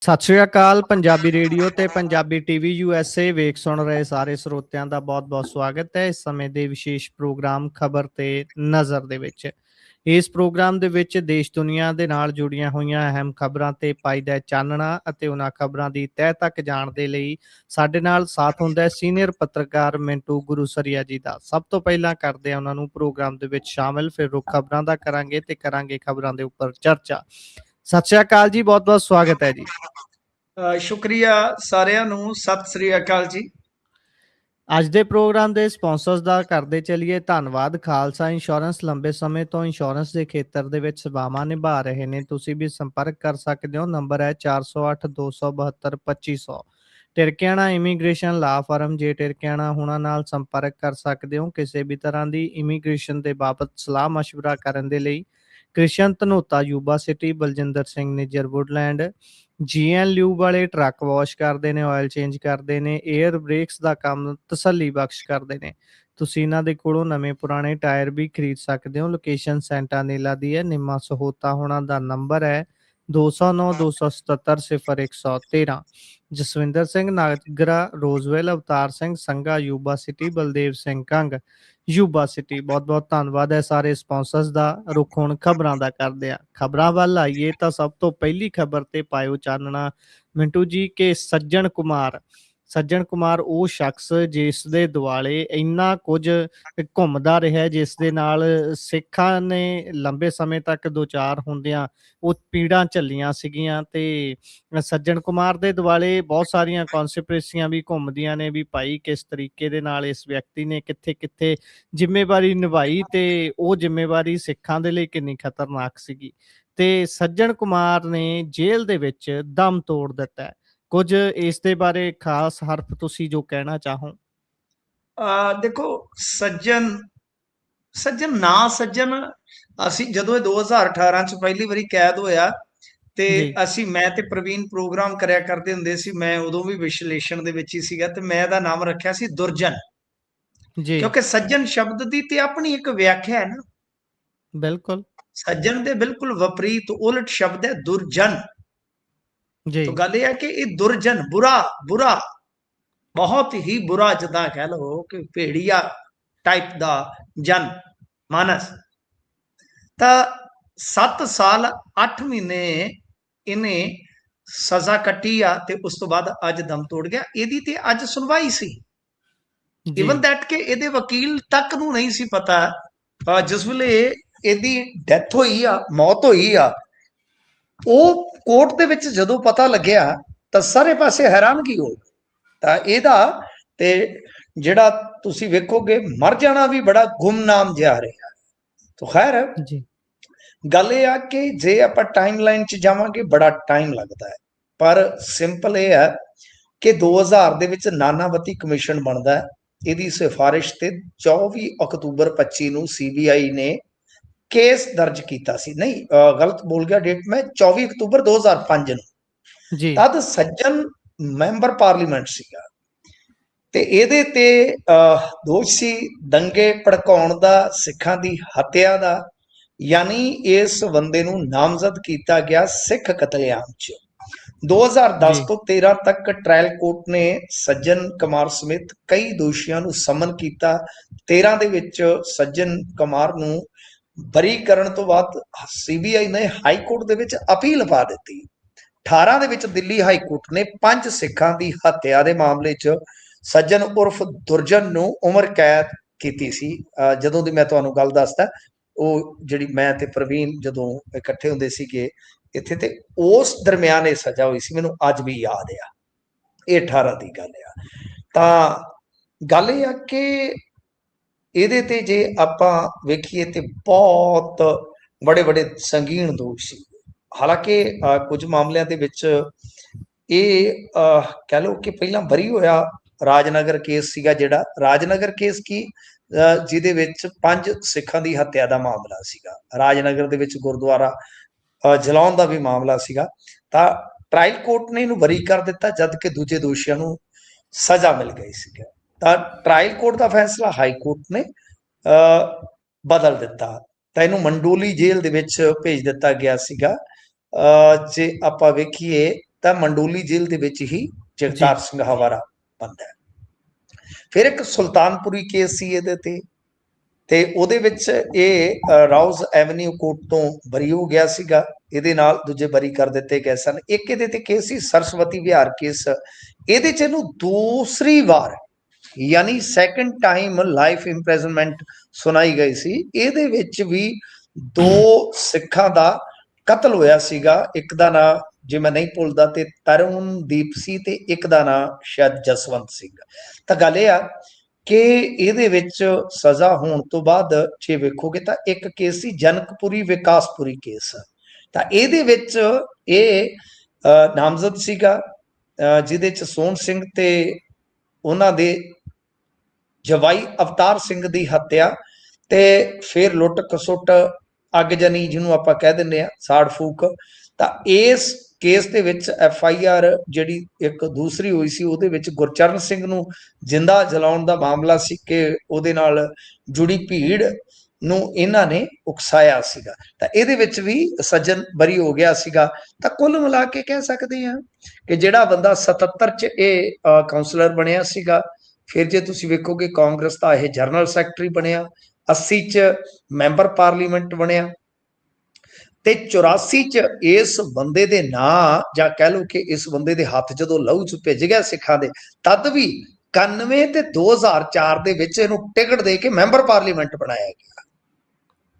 ਸਤਿ ਸ਼੍ਰੀ ਅਕਾਲ। ਪੰਜਾਬੀ ਰੇਡੀਓ ਤੇ Punjabi TV USA ਵੇਖ ਸੁਣ ਰਹੇ ਸਾਰੇ ਸਰੋਤਿਆਂ ਦਾ ਬਹੁਤ-ਬਹੁਤ ਸਵਾਗਤ ਹੈ। ਇਸ ਸਮੇਂ ਦੇ ਵਿਸ਼ੇਸ਼ ਪ੍ਰੋਗਰਾਮ ਖਬਰ ਤੇ ਨਜ਼ਰ ਦੇ ਵਿੱਚ। ਇਸ ਪ੍ਰੋਗਰਾਮ ਦੇ ਵਿੱਚ ਦੇਸ਼ ਦੁਨੀਆ ਦੇ ਨਾਲ ਜੁੜੀਆਂ ਹੋਈਆਂ ਅਹਿਮ ਖਬਰਾਂ ਤੇ ਪਾਈਦਾ ਚਾਨਣਾ ਅਤੇ ਉਹਨਾਂ ਖਬਰਾਂ ਦੀ ਤਹਿ ਤੱਕ ਜਾਣ ਦੇ ਲਈ ਸਾਡੇ ਨਾਲ ਸਾਥ ਹੁੰਦਾ ਹੈ ਸੀਨੀਅਰ ਪੱਤਰਕਾਰ ਮਿੰਟੂ ਗੁਰੂਸਰੀਆ ਜੀ ਦਾ। ਸਭ ਤੋਂ ਪਹਿਲਾਂ ਕਰਦੇ ਆ ਉਹਨਾਂ ਨੂੰ ਪ੍ਰੋਗਰਾਮ ਦੇ ਵਿੱਚ ਸ਼ਾਮਿਲ, ਫਿਰ ਰੁੱਖ ਖਬਰਾਂ ਦਾ ਕਰਾਂਗੇ ਤੇ ਕਰਾਂਗੇ ਖਬਰਾਂ ਦੇ ਉੱਪਰ ਚਰਚਾ। ਸਤਿ ਸ਼੍ਰੀ ਅਕਾਲ ਜੀ, ਬਹੁਤ-ਬਹੁਤ ਸਵਾਗਤ ਹੈ ਜੀ। ਸ਼ੁਕਰੀਆ ਸਾਰਿਆਂ ਨੂੰ, ਸਤਿ ਸ੍ਰੀ ਅਕਾਲ ਜੀ। ਅੱਜ ਦੇ ਪ੍ਰੋਗਰਾਮ ਦੇ ਸਪਾਂਸਰਸ ਦਾ ਕਰਦੇ ਚੱਲੀਏ ਧੰਨਵਾਦ। ਖਾਲਸਾ ਇੰਸ਼ੋਰੈਂਸ ਲੰਬੇ ਸਮੇਂ ਤੋਂ ਇੰਸ਼ੋਰੈਂਸ ਦੇ ਖੇਤਰ ਦੇ ਵਿੱਚ ਸੇਵਾਵਾਂ ਨਿਭਾ ਰਹੇ ਨੇ। ਤੁਸੀਂ ਵੀ ਸੰਪਰਕ ਕਰ ਸਕਦੇ ਹੋ। ਨੰਬਰ ਹੈ 408 272 2500। ਟਿਰਕਿਆਣਾ ਇਮੀਗ੍ਰੇਸ਼ਨ ਲਾ ਫਰਮ, ਜੇ ਟਿਰਕਿਆਣਾ ਹੁਣਾਂ ਨਾਲ ਸੰਪਰਕ ਕਰ ਸਕਦੇ ਹੋ ਕਿਸੇ ਵੀ ਤਰ੍ਹਾਂ ਦੀ ਇਮੀਗ੍ਰੇਸ਼ਨ ਦੇ ਬਾਬਤ ਸਲਾਹ ਮਸ਼ਵਰਾ ਕਰਨ ਦੇ ਲਈ। Krishan Dhanota Yuba City, Baljinder Singh Nijjar Woodland. GN lube ਵਾਲੇ ਟਰੱਕ ਵਾਸ਼ ਕਰਦੇ ਨੇ, ਆਇਲ ਚੇਂਜ ਕਰਦੇ ਨੇ, 에ਅਰ ਬ੍ਰੇਕਸ ਦਾ ਕੰਮ ਤਸੱਲੀ ਬਖਸ਼ ਕਰਦੇ ਨੇ। ਤੁਸੀਂ ਇਹਨਾਂ ਦੇ ਕੋਲੋਂ ਨਵੇਂ ਪੁਰਾਣੇ ਟਾਇਰ ਵੀ ਖਰੀਦ ਸਕਦੇ ਹੋ। ਲੋਕੇਸ਼ਨ ਸੈਂਟਾਨੀਲਾ ਦੀ ਹੈ। ਨਿੰਮਾ ਸਹੋਤਾ ਹੋਣਾ ਦਾ ਨੰਬਰ ਹੈ 209 277 0113। Jaswinder Singh Nagra, Roseville, Avtar Singh Sangha Yuba City, Baldev Singh Kang Yuba City. ਬਹੁਤ-ਬਹੁਤ ਧੰਨਵਾਦ ਹੈ ਸਾਰੇ ਸਪਾਂਸਰਸ ਦਾ। ਰੁੱਖ ਹੁਣ ਖਬਰਾਂ ਦਾ ਕਰਦੇ ਆ। ਖਬਰਾਂ ਵੱਲ ਆਈਏ ਤਾਂ ਸਭ ਤੋਂ ਪਹਿਲੀ ਖਬਰ ਤੇ ਪਾਇਓ ਚਾਨਣਾ ਮਿੰਟੂ ਜੀ ਕਿ ਸੱਜਣ ਕੁਮਾਰ ਉਹ ਸ਼ਖਸ ਜਿਸ ਦੇ ਦੁਆਲੇ ਇੰਨਾ ਕੁਝ ਘੁੰਮਦਾ ਰਿਹਾ, ਜਿਸ ਦੇ ਨਾਲ ਸਿੱਖਾਂ ਨੇ ਲੰਬੇ ਸਮੇਂ ਤੱਕ ਦੋ ਚਾਰ ਹੁੰਦਿਆਂ ਉਹ ਪੀੜਾਂ ਝੱਲੀਆਂ ਸੀਗੀਆਂ ਤੇ ਸੱਜਣ ਕੁਮਾਰ ਦੇ ਦੁਆਲੇ ਬਹੁਤ ਸਾਰੀਆਂ ਕੌਨਸਪੀਰੇਸੀਆਂ ਵੀ ਘੁੰਮਦੀਆਂ ਨੇ ਵੀ ਭਾਈ ਕਿਸ ਤਰੀਕੇ ਦੇ ਨਾਲ ਇਸ ਵਿਅਕਤੀ ਨੇ ਕਿੱਥੇ ਜ਼ਿੰਮੇਵਾਰੀ ਨਿਭਾਈ ਤੇ ਉਹ ਜ਼ਿੰਮੇਵਾਰੀ ਸਿੱਖਾਂ ਦੇ ਲਈ ਕਿੰਨੀ ਖਤਰਨਾਕ ਸੀਗੀ। ਤੇ ਸੱਜਣ ਕੁਮਾਰ ਨੇ ਜੇਲ੍ਹ ਦੇ ਵਿੱਚ ਦਮ ਤੋੜ ਦਿੱਤਾ ਹੈ। ਕੁਝ ਇਸ ਦੇ ਬਾਰੇ ਖਾਸ ਹਰਫ ਤੁਸੀਂ ਜੋ ਕਹਿਣਾ ਚਾਹੋ। ਦੇਖੋ, ਸੱਜਣ ਅਸੀਂ ਜਦੋਂ ਇਹ 2018 ਚ ਪਹਿਲੀ ਵਾਰੀ ਕੈਦ ਹੋਇਆ ਤੇ ਮੈਂ ਤੇ ਪ੍ਰਵੀਨ ਪ੍ਰੋਗਰਾਮ ਕਰਿਆ ਕਰਦੇ ਹੁੰਦੇ ਸੀ। ਮੈਂ ਉਦੋਂ ਵੀ ਵਿਸ਼ਲੇਸ਼ਣ ਦੇ ਵਿੱਚ ਹੀ ਸੀਗਾ ਤੇ ਮੈਂ ਇਹਦਾ ਨਾਮ ਰੱਖਿਆ ਸੀ ਦੁਰਜਨ, ਕਿਉਂਕਿ ਸੱਜਣ ਸ਼ਬਦ ਦੀ ਤੇ ਆਪਣੀ ਇੱਕ ਵਿਆਖਿਆ ਹੈ ਨਾ। ਬਿਲਕੁਲ ਸੱਜਣ ਦੇ ਬਿਲਕੁਲ ਵਿਪਰੀਤ ਉਲਟ ਸ਼ਬਦ ਹੈ ਦੁਰਜਨ। तो गल यह है कि ये दुर्जन बुरा बहुत ही बुरा, जिदा कह लो कि भेड़िया टाइप दा जन मानस। तो 7 साल 8 महीने इन्हें सजा कट्टी आ ते उस तो बाद अज दम तोड़ गया। इहदी ते अज सुनवाई सी। इवन दैट के इहदे वकील तक नूं नहीं सी पता जिस वेले इहदी डैथ होई आ, मौत होई आ, ਉਹ ਕੋਰਟ ਦੇ ਵਿੱਚ ਜਦੋਂ ਪਤਾ ਲੱਗਿਆ ਤਾਂ ਸਾਰੇ ਪਾਸੇ ਹੈਰਾਨਗੀ ਹੋ ਗਈ। ਤਾਂ ਇਹਦਾ ਤੇ ਜਿਹੜਾ ਤੁਸੀਂ ਵੇਖੋਗੇ ਮਰ ਜਾਣਾ ਵੀ ਬੜਾ ਗੁੰਮਨਾਮ ਜਿਹਾ ਰਿਹਾ। ਤਾਂ ਖੈਰ ਗੱਲ ਇਹ ਆ ਕਿ ਜੇ ਆਪਾਂ ਟਾਈਮ ਲਾਈਨ 'ਚ ਜਾਵਾਂਗੇ ਬੜਾ ਟਾਈਮ ਲੱਗਦਾ ਹੈ, ਪਰ ਸਿੰਪਲ ਇਹ ਹੈ ਕਿ 2000 ਦੇ ਵਿੱਚ ਨਾਨਾਵਤੀ ਕਮਿਸ਼ਨ ਬਣਦਾ ਹੈ। ਇਹਦੀ ਸਿਫਾਰਿਸ਼ ਤੇ 24 ਅਕਤੂਬਰ 25 ਨੂੰ CBI ਨੇ केस दर्ज किया सी। नहीं, गलत बोल गया डेट में, 24 अक्तूबर 2005 ਨੂੰ ਤਦ ਸੱਜਣ ਮੈਂਬਰ ਪਾਰਲੀਮੈਂਟ ਸੀਗਾ ਤੇ ਇਹਦੇ ਤੇ ਦੋਸ਼ ਸੀ ਦੰਗੇ ਭੜਕਾਉਣ ਦਾ, ਸਿੱਖਾਂ ਦੀ ਹੱਤਿਆ ਦਾ। ਯਾਨੀ ਇਸ ਬੰਦੇ ਨੂੰ ਨਾਮਜ਼ਦ ਕੀਤਾ ਗਿਆ ਸਿੱਖ ਕਤਲੇਆਮ 'ਚ। 2010 ਤੋਂ 13 ਤੱਕ ਟ੍ਰਾਇਲ ਕੋਰਟ ਨੇ ਸੱਜਣ ਕੁਮਾਰ ਸਮੇਤ ਕਈ ਦੋਸ਼ੀਆਂ ਨੂੰ ਸਮਨ ਕੀਤਾ। 13 ਦੇ ਵਿੱਚ ਸੱਜਣ ਕੁਮਾਰ ਨੂੰ ਬਰੀ ਕਰਨ ਤੋਂ ਬਾਅਦ CBI ਨੇ ਹਾਈ ਕੋਰਟ ਦੇ ਵਿੱਚ ਅਪੀਲ ਪਾ ਦਿੱਤੀ। 18 ਦੇ ਵਿੱਚ ਦਿੱਲੀ ਹਾਈ ਕੋਰਟ ਨੇ 5 ਸਿੱਖਾਂ ਦੀ ਹੱਤਿਆ ਦੇ ਮਾਮਲੇ 'ਚ ਸੱਜਣ ਉਰਫ ਦੁਰਜਨ ਨੂੰ ਉਮਰ ਕੈਦ ਕੀਤੀ ਸੀ। ਜਦੋਂ ਦੀ ਮੈਂ ਤੁਹਾਨੂੰ ਗੱਲ ਦੱਸਦਾ, ਉਹ ਜਿਹੜੀ ਮੈਂ ਤੇ ਪ੍ਰਵੀਨ ਜਦੋਂ ਇਕੱਠੇ ਹੁੰਦੇ ਸੀਗੇ ਇੱਥੇ ਤੇ ਉਸ ਦਰਮਿਆਨ ਇਹ ਸਜ਼ਾ ਹੋਈ ਸੀ। ਮੈਨੂੰ ਅੱਜ ਵੀ ਯਾਦ ਆ, ਇਹ 18 ਦੀ ਗੱਲ ਆ। ਤਾਂ ਗੱਲ ਇਹ ਆ ਕਿ ਇਹਦੇ ਤੇ ਜੇ ਆਪਾਂ ਵੇਖੀਏ ਤੇ ਬਹੁਤ ਬੜੇ ਸੰਗੀਨ ਦੋਸ਼ ਸੀ। ਹਾਲਾਂਕਿ ਕੁਝ ਮਾਮਲਿਆਂ ਦੇ ਵਿੱਚ ਇਹ ਕਹਿ ਲਓ ਕਿ ਪਹਿਲਾਂ ਬਰੀ ਹੋਇਆ। ਰਾਜਨਗਰ ਕੇਸ ਸੀਗਾ, ਜਿਹੜਾ ਰਾਜਨਗਰ ਕੇਸ ਕੀ ਜਿਹਦੇ ਵਿੱਚ 5 ਸਿੱਖਾਂ ਦੀ ਹੱਤਿਆ ਦਾ ਮਾਮਲਾ ਸੀਗਾ। ਰਾਜਨਗਰ ਦੇ ਵਿੱਚ ਗੁਰਦੁਆਰਾ ਜਲਾਉਣ ਦਾ ਵੀ ਮਾਮਲਾ ਸੀਗਾ। ਤਾਂ ਟ੍ਰਾਇਲ ਕੋਰਟ ਨੇ ਇਹਨੂੰ ਬਰੀ ਕਰ ਦਿੱਤਾ, ਜਦ ਕਿ ਦੂਜੇ ਦੋਸ਼ੀਆਂ ਨੂੰ ਸਜ਼ਾ ਮਿਲ ਗਈ ਸੀਗਾ। ਤਾਂ ਟ੍ਰਾਇਲ ਕੋਰਟ ਦਾ ਫੈਸਲਾ ਹਾਈ ਕੋਰਟ ਨੇ ਬਦਲ ਦਿੱਤਾ ਤਾਂ ਇਹਨੂੰ ਮੰਡੋਲੀ ਜੇਲ੍ਹ ਦੇ ਵਿੱਚ ਭੇਜ ਦਿੱਤਾ ਗਿਆ ਸੀਗਾ। ਜੇ ਆਪਾਂ ਵੇਖੀਏ ਤਾਂ ਮੰਡੋਲੀ ਜੇਲ੍ਹ ਦੇ ਵਿੱਚ ਹੀ ਜਗਤਾਰ ਸਿੰਘ ਹਵਾਰਾ ਬੰਦਾ ਹੈ। ਫਿਰ ਇੱਕ ਸੁਲਤਾਨਪੁਰੀ ਕੇਸ ਸੀ ਇਹਦੇ ਤੇ ਉਹਦੇ ਵਿੱਚ ਇਹ ਰਾਉਜ਼ ਐਵਨਿਊ ਕੋਰਟ ਤੋਂ ਬਰੀ ਹੋ ਗਿਆ ਸੀਗਾ, ਇਹਦੇ ਨਾਲ ਦੂਜੇ ਬਰੀ ਕਰ ਦਿੱਤੇ ਗਏ ਸਨ। ਇੱਕ ਇਹਦੇ ਤੇ ਕੇਸ ਸੀ ਸਰਸਵਤੀ ਵਿਹਾਰ ਕੇਸ, ਇਹਦੇ ਚ ਇਹਨੂੰ ਦੂਸਰੀ ਵਾਰ ਯਾਨੀ ਸੈਕੰਡ ਟਾਈਮ ਲਾਈਫ ਇੰਪ੍ਰਿਜ਼ਨਮੈਂਟ ਸੁਣਾਈ ਗਈ ਸੀ। ਇਹਦੇ ਵਿੱਚ ਵੀ 2 ਸਿੱਖਾਂ ਦਾ ਕਤਲ ਹੋਇਆ ਸੀਗਾ, ਇੱਕ ਦਾ ਨਾਂ ਜੇ ਮੈਂ ਨਹੀਂ ਭੁੱਲਦਾ ਤੇ ਤਰੁਣਦੀਪ ਸੀ ਤੇ ਇੱਕ ਦਾ ਨਾਂ ਸ਼ਾਇਦ ਜਸਵੰਤ ਸਿੰਘ। ਤਾਂ ਗੱਲ ਇਹ ਆ ਕਿ ਇਹਦੇ ਵਿੱਚ ਸਜ਼ਾ ਹੋਣ ਤੋਂ ਬਾਅਦ ਜੇ ਵੇਖੋਗੇ ਤਾਂ ਇੱਕ ਕੇਸ ਸੀ ਜਨਕਪੁਰੀ ਵਿਕਾਸਪੁਰੀ ਕੇਸ, ਤਾਂ ਇਹਦੇ ਵਿੱਚ ਇਹ ਨਾਮਜ਼ਦ ਸੀਗਾ ਜਿਹਦੇ ਚ ਸੋਹਣ ਸਿੰਘ ਤੇ ਉਹਨਾਂ ਦੇ ਜਵਾਈ ਅਵਤਾਰ ਸਿੰਘ ਦੀ ਹੱਤਿਆ ਤੇ ਫਿਰ ਲੁੱਟ ਖਸੁੱਟ ਅੱਗਜਨੀ ਜਿਹਨੂੰ ਆਪਾਂ ਕਹਿ ਦਿੰਦੇ ਆ ਸਾੜ ਫੂਕ। ਤਾਂ ਇਸ ਕੇਸ ਦੇ ਵਿੱਚ FIR ਜਿਹੜੀ ਇੱਕ ਦੂਸਰੀ ਹੋਈ ਸੀ ਉਹਦੇ ਵਿੱਚ ਗੁਰਚਰਨ ਸਿੰਘ ਨੂੰ ਜਿੰਦਾ ਜਲਾਉਣ ਦਾ ਮਾਮਲਾ ਸੀ ਕਿ ਉਹਦੇ ਨਾਲ ਜੁੜੀ ਭੀੜ ਨੂੰ ਇਹਨਾਂ ਨੇ ਉਕਸਾਇਆ ਸੀਗਾ, ਤਾਂ ਇਹਦੇ ਵਿੱਚ ਵੀ ਸੱਜਣ ਬਰੀ ਹੋ ਗਿਆ ਸੀਗਾ। ਤਾਂ ਕੁੱਲ ਮਿਲਾ ਕੇ ਕਹਿ ਸਕਦੇ ਹਾਂ ਕਿ ਜਿਹੜਾ ਬੰਦਾ 77 ਚ ਇਹ ਕਾਉਂਸਲਰ ਬਣਿਆ ਸੀਗਾ, ਫਿਰ ਜੇ ਤੁਸੀਂ ਵੇਖੋਗੇ ਕਾਂਗਰਸ ਦਾ ਇਹ ਜਨਰਲ ਸੈਕਟਰੀ ਬਣਿਆ, 80 ਚ ਮੈਂਬਰ ਪਾਰਲੀਮੈਂਟ ਬਣਿਆ ਤੇ 84 ਚ ਇਸ ਬੰਦੇ ਦੇ ਨਾਂ ਜਾਂ ਕਹਿ ਲਓ ਕਿ ਇਸ ਬੰਦੇ ਦੇ ਹੱਥ ਜਦੋਂ ਲਹੂ ਚ ਭਿੱਜ ਗਿਆ ਸਿੱਖਾਂ ਦੇ, ਤਦ ਵੀ 91 ਤੇ 2004 ਦੇ ਵਿੱਚ ਇਹਨੂੰ ਟਿਕਟ ਦੇ ਕੇ ਮੈਂਬਰ ਪਾਰਲੀਮੈਂਟ ਬਣਾਇਆ ਗਿਆ।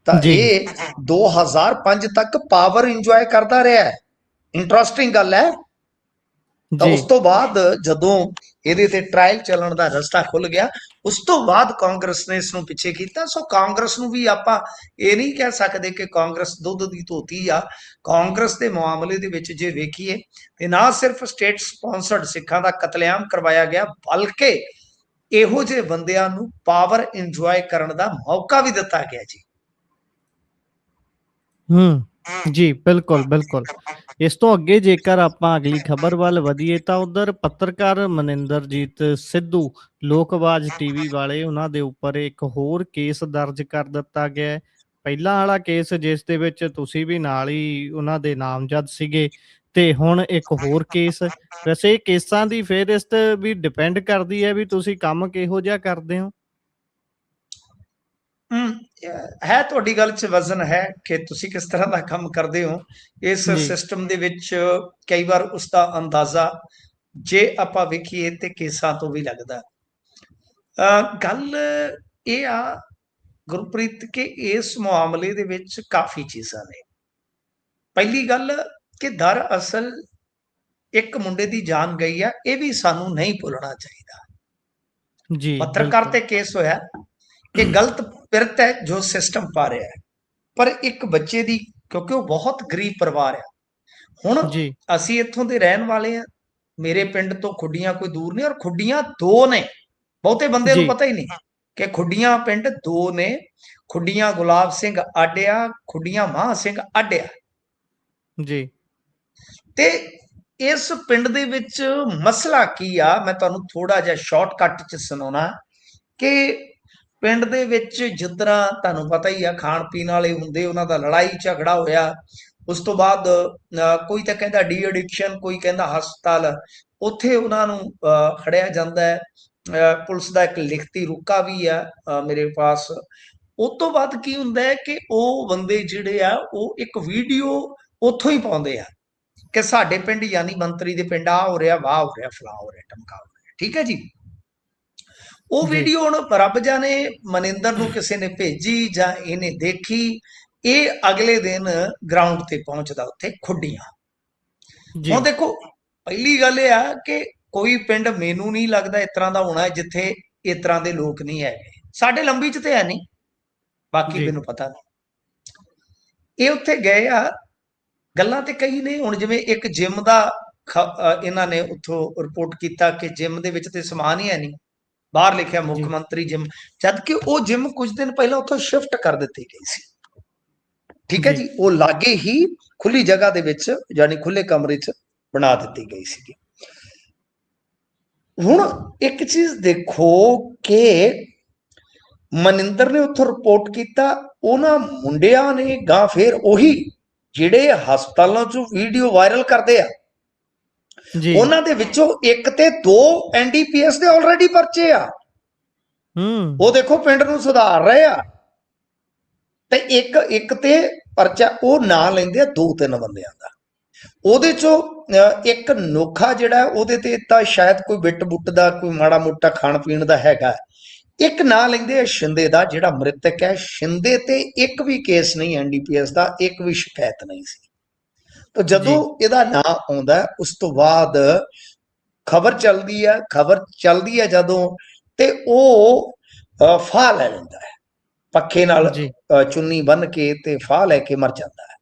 ਤਾਂ ਇਹ 2005 ਤੱਕ ਪਾਵਰ ਇੰਜੋਏ ਕਰਦਾ ਰਿਹਾ ਹੈ। ਇੰਟਰਸਟਿੰਗ ਗੱਲ ਹੈ। ਤਾਂ ਉਸ ਤੋਂ ਬਾਅਦ ਜਦੋਂ ਇਹਦੇ ਤੇ ਟ੍ਰਾਇਲ ਚੱਲਣ ਦਾ ਰਸਤਾ ਖੁੱਲ ਗਿਆ, ਉਸ ਤੋਂ ਬਾਅਦ ਕਾਂਗਰਸ ਨੇ ਇਸ ਨੂੰ ਪਿੱਛੇ ਕੀਤਾ। ਸੋ ਕਾਂਗਰਸ ਨੂੰ ਵੀ ਆਪਾਂ ਇਹ ਨਹੀਂ ਕਹਿ ਸਕਦੇ ਕਿ ਕਾਂਗਰਸ ਦੁੱਧ ਦੀ ਧੋਤੀ ਆ। ਕਾਂਗਰਸ ਦੇ ਮਾਮਲੇ ਦੇ ਵਿੱਚ ਜੇ ਵੇਖੀਏ ਤੇ ਨਾ ਸਿਰਫ ਸਟੇਟ ਸਪਾਂਸਰਡ ਸਿੱਖਾਂ ਦਾ ਕਤਲੇਆਮ ਕਰਵਾਇਆ ਗਿਆ, ਬਲਕਿ ਇਹੋ ਜਿਹੇ ਬੰਦਿਆਂ ਨੂੰ ਪਾਵਰ ਇੰਜੋਏ ਕਰਨ ਦਾ ਮੌਕਾ ਵੀ ਦਿੱਤਾ ਗਿਆ ਜੀ। ਜੀ ਬਿਲਕੁਲ ਬਿਲਕੁਲ। ਇਸ ਤੋਂ ਅੱਗੇ ਜੇਕਰ ਆਪਾਂ ਅਗਲੀ ਖਬਰ ਵੱਲ ਵਧੀਏ ਤਾਂ ਉਧਰ ਪੱਤਰਕਾਰ ਮਨਿੰਦਰਜੀਤ ਸਿੱਧੂ ਲੋਕ ਆਵਾਜ਼ TV ਵਾਲੇ, ਉਹਨਾਂ ਦੇ ਉੱਪਰ ਇੱਕ ਹੋਰ ਕੇਸ ਦਰਜ ਕਰ ਦਿੱਤਾ ਗਿਆ। ਪਹਿਲਾਂ ਵਾਲਾ ਕੇਸ ਜਿਸ ਦੇ ਵਿੱਚ ਤੁਸੀਂ ਵੀ ਨਾਲ ਹੀ ਉਹਨਾਂ ਦੇ ਨਾਮਜ਼ਦ ਸੀਗੇ, ਤੇ ਹੁਣ ਇੱਕ ਹੋਰ ਕੇਸ। ਵੈਸੇ ਇਹ ਕੇਸਾਂ ਦੀ ਫੇਹਰਿਸਤ ਵੀ ਡਿਪੈਂਡ ਕਰਦੀ ਹੈ ਵੀ ਤੁਸੀਂ ਕੰਮ ਕਿਹੋ ਜਿਹਾ ਕਰਦੇ ਹੋ। ਹੈ ਤੁਹਾਡੀ ਗੱਲ 'ਚ ਵਜ਼ਨ ਹੈ ਕਿ ਤੁਸੀਂ ਕਿਸ ਤਰ੍ਹਾਂ ਦਾ ਕੰਮ ਕਰਦੇ ਹੋ। ਇਸ ਸਿਸਟਮ ਦੇ ਵਿੱਚ ਕਈ ਵਾਰ ਉਸ ਦਾ ਅੰਦਾਜ਼ਾ ਜੇ ਆਪਾਂ ਵੇਖੀਏ ਤੇ ਕੇਸਾਂ ਤੋਂ ਵੀ ਲੱਗਦਾ। ਗੱਲ ਇਹ ਆ ਗੁਰਪ੍ਰੀਤ ਕਿ ਇਸ ਮਾਮਲੇ ਦੇ ਵਿੱਚ ਕਾਫੀ ਚੀਜ਼ਾਂ ਨੇ। ਪਹਿਲੀ ਗੱਲ ਕਿ ਦਰਅਸਲ ਇੱਕ ਮੁੰਡੇ ਦੀ ਜਾਨ ਗਈ ਆ, ਇਹ ਵੀ ਸਾਨੂੰ ਨਹੀਂ ਭੁੱਲਣਾ ਚਾਹੀਦਾ। ਜੀ ਪੱਤਰਕਾਰ ਤੇ ਕੇਸ ਹੋਇਆ ਕਿ ਗਲਤ ਪਿਰਤ ਹੈ ਜੋ ਸਿਸਟਮ ਪਾ ਰਿਹਾ ਹੈ, ਪਰ ਇੱਕ ਬੱਚੇ ਦੀ, ਕਿਉਂਕਿ ਉਹ ਬਹੁਤ ਗਰੀਬ ਪਰਿਵਾਰ ਆ। ਹੁਣ ਅਸੀਂ ਇੱਥੋਂ ਦੇ ਰਹਿਣ ਵਾਲੇ ਆ, ਮੇਰੇ ਪਿੰਡ ਤੋਂ ਖੁੱਡੀਆਂ ਕੋਈ ਦੂਰ ਨਹੀਂ, ਔਰ ਖੁੱਡੀਆਂ 2 ਨੇ, ਬਹੁਤੇ ਬੰਦੇ ਨੂੰ ਪਤਾ ਹੀ ਨਹੀਂ ਕਿ ਖੁੱਡੀਆਂ ਪਿੰਡ 2 ਨੇ। ਖੁੱਡੀਆਂ ਗੁਲਾਬ ਸਿੰਘ ਅੱਡ ਆ, ਖੁੱਡੀਆਂ ਮਾਹ ਸਿੰਘ ਅੱਡ ਆ ਜੀ। ਤੇ ਇਸ ਪਿੰਡ ਦੇ ਵਿੱਚ ਮਸਲਾ ਕੀ ਆ, ਮੈਂ ਤੁਹਾਨੂੰ ਥੋੜਾ ਜਿਹਾ ਸ਼ਾਰਟਕਟ 'ਚ ਸੁਣਾਉਣਾ ਕਿ ਪਿੰਡ ਦੇ ਵਿੱਚ ਜਿਸ ਤਰ੍ਹਾਂ ਤੁਹਾਨੂੰ ਪਤਾ ਹੀ ਆ, ਖਾਣ ਪੀਣ ਵਾਲੇ ਹੁੰਦੇ, ਉਹਨਾਂ ਦਾ ਲੜਾਈ ਝਗੜਾ ਹੋਇਆ। ਉਸ ਤੋਂ ਬਾਅਦ ਕੋਈ ਤਾਂ ਕਹਿੰਦਾ ਡੀ ਐਡਿਕਸ਼ਨ, ਕੋਈ ਕਹਿੰਦਾ ਹਸਪਤਾਲ, ਉੱਥੇ ਉਹਨਾਂ ਨੂੰ ਖੜਿਆ ਜਾਂਦਾ ਹੈ। ਪੁਲਿਸ ਦਾ ਇੱਕ ਲਿਖਤੀ ਰੁਕਾ ਵੀ ਆ ਮੇਰੇ ਪਾਸ। ਉਸ ਤੋਂ ਬਾਅਦ ਕੀ ਹੁੰਦਾ ਹੈ ਕਿ ਉਹ ਬੰਦੇ ਜਿਹੜੇ ਆ ਉਹ ਇੱਕ ਵੀਡੀਓ ਉੱਥੋਂ ਹੀ ਪਾਉਂਦੇ ਆ ਕਿ ਸਾਡੇ ਪਿੰਡ ਯਾਨੀ ਮੰਤਰੀ ਦੇ ਪਿੰਡ ਆ ਹੋ ਰਿਹਾ, ਵਾਹ ਹੋ ਰਿਹਾ, ਫਲਾ ਹੋ ਰਿਹਾ, ਟਮਕਾ ਹੋ ਰਿਹਾ। ਠੀਕ ਹੈ ਜੀ। ਉਹ ਵੀਡੀਓ ਹੁਣ ਰੱਬ ਜਾਣੇ ਮਨਿੰਦਰ ਨੂੰ ਕਿਸੇ ਨੇ ਭੇਜੀ ਜਾਂ ਇਹਨੇ ਦੇਖੀ, ਇਹ ਅਗਲੇ ਦਿਨ ਗਰਾਊਂਡ ਤੇ ਪਹੁੰਚਦਾ ਉੱਥੇ ਖੁੱਡੀਆਂ। ਹੁਣ ਦੇਖੋ, ਪਹਿਲੀ ਗੱਲ ਇਹ ਆ ਕਿ ਕੋਈ ਪਿੰਡ ਮੈਨੂੰ ਨਹੀਂ ਲੱਗਦਾ ਇਸ ਤਰ੍ਹਾਂ ਦਾ ਹੋਣਾ ਜਿੱਥੇ ਇਸ ਤਰ੍ਹਾਂ ਦੇ ਲੋਕ ਨਹੀਂ ਹੈਗੇ। ਸਾਡੇ ਲੰਬੀ ਚ ਤੇ ਹੈ ਨਹੀਂ, ਬਾਕੀ ਮੈਨੂੰ ਪਤਾ ਨਹੀਂ। ਇਹ ਉੱਥੇ ਗਏ ਆ, ਗੱਲਾਂ ਤੇ ਕਈ ਨੇ। ਹੁਣ ਜਿਵੇਂ ਇੱਕ ਜਿਮ ਦਾ ਇਹਨਾਂ ਨੇ ਉੱਥੋਂ ਰਿਪੋਰਟ ਕੀਤਾ ਕਿ ਜਿਮ ਦੇ ਵਿੱਚ ਤੇ ਸਮਾਨ ਹੀ ਹੈ ਨਹੀਂ, ਬਾਹਰ ਲਿਖਿਆ ਮੁੱਖ ਮੰਤਰੀ ਜਿਮ, ਜਦ ਕਿ ਉਹ ਜਿਮ ਕੁਝ ਦਿਨ ਪਹਿਲਾਂ ਉੱਥੋਂ ਸ਼ਿਫਟ ਕਰ ਦਿੱਤੀ ਗਈ ਸੀ। ਠੀਕ ਹੈ ਜੀ। ਉਹ ਲਾਗੇ ਹੀ ਖੁੱਲੀ ਜਗ੍ਹਾ ਦੇ ਵਿੱਚ ਯਾਨੀ ਖੁੱਲੇ ਕਮਰੇ 'ਚ ਬਣਾ ਦਿੱਤੀ ਗਈ ਸੀ। ਹੁਣ ਇੱਕ ਚੀਜ਼ ਦੇਖੋ ਕਿ ਮਨਿੰਦਰ ਨੇ ਉੱਥੋਂ ਰਿਪੋਰਟ ਕੀਤਾ, ਉਹਨਾਂ ਮੁੰਡਿਆਂ ਨੇ ਗਾਂ ਫੇਰ ਉਹੀ ਜਿਹੜੇ ਹਸਪਤਾਲਾਂ 'ਚੋਂ ਵੀਡੀਓ ਵਾਇਰਲ ਕਰਦੇ ਆ, ਉਹਨਾਂ ਦੇ ਵਿੱਚੋਂ ਇੱਕ ਤੇ 2 ਐਨਡੀਪੀਐਸ ਦੇ ਆਲਰੇਡੀ ਪਰਚੇ ਆ। ਉਹ ਦੇਖੋ ਪਿੰਡ ਨੂੰ ਸੁਧਾਰ ਰਹੇ ਆ, ਤੇ ਇੱਕ ਤੇ ਪਰਚਾ ਉਹ ਨਾਂ ਲੈਂਦੇ ਆ 2-3 ਬੰਦਿਆਂ ਦਾ। ਉਹਦੇ ਚੋਂ ਇੱਕ ਨੋਖਾ ਜਿਹੜਾ ਉਹਦੇ ਤੇ ਤਾਂ ਸ਼ਾਇਦ ਕੋਈ ਬਿੱਟ ਬੁੱਟ ਦਾ ਕੋਈ ਮਾੜਾ ਮੋਟਾ ਖਾਣ ਪੀਣ ਦਾ ਹੈਗਾ। ਇੱਕ ਨਾਂ ਲੈਂਦੇ ਆ ਸ਼ਿੰਦੇ ਦਾ, ਜਿਹੜਾ ਮ੍ਰਿਤਕ ਹੈ। ਸ਼ਿੰਦੇ ਤੇ ਇੱਕ ਵੀ ਕੇਸ ਨਹੀਂ ਐਨਡੀਪੀਐਸ ਦਾ, ਇੱਕ ਵੀ ਸ਼ਿਕਾਇਤ ਨਹੀਂ ਸੀ। ਤਾਂ ਜਦੋਂ ਇਹਦਾ ਨਾਂ ਆਉਂਦਾ ਉਸ ਤੋਂ ਬਾਅਦ ਖਬਰ ਚੱਲਦੀ ਹੈ ਜਦੋਂ, ਤੇ ਉਹ ਫਾਹ ਲੈ ਲੈਂਦਾ ਹੈ, ਪੱਖੇ ਨਾਲ ਚੁੰਨੀ ਬੰਨ ਕੇ ਤੇ ਫਾਹ ਲੈ ਕੇ ਮਰ ਜਾਂਦਾ ਹੈ।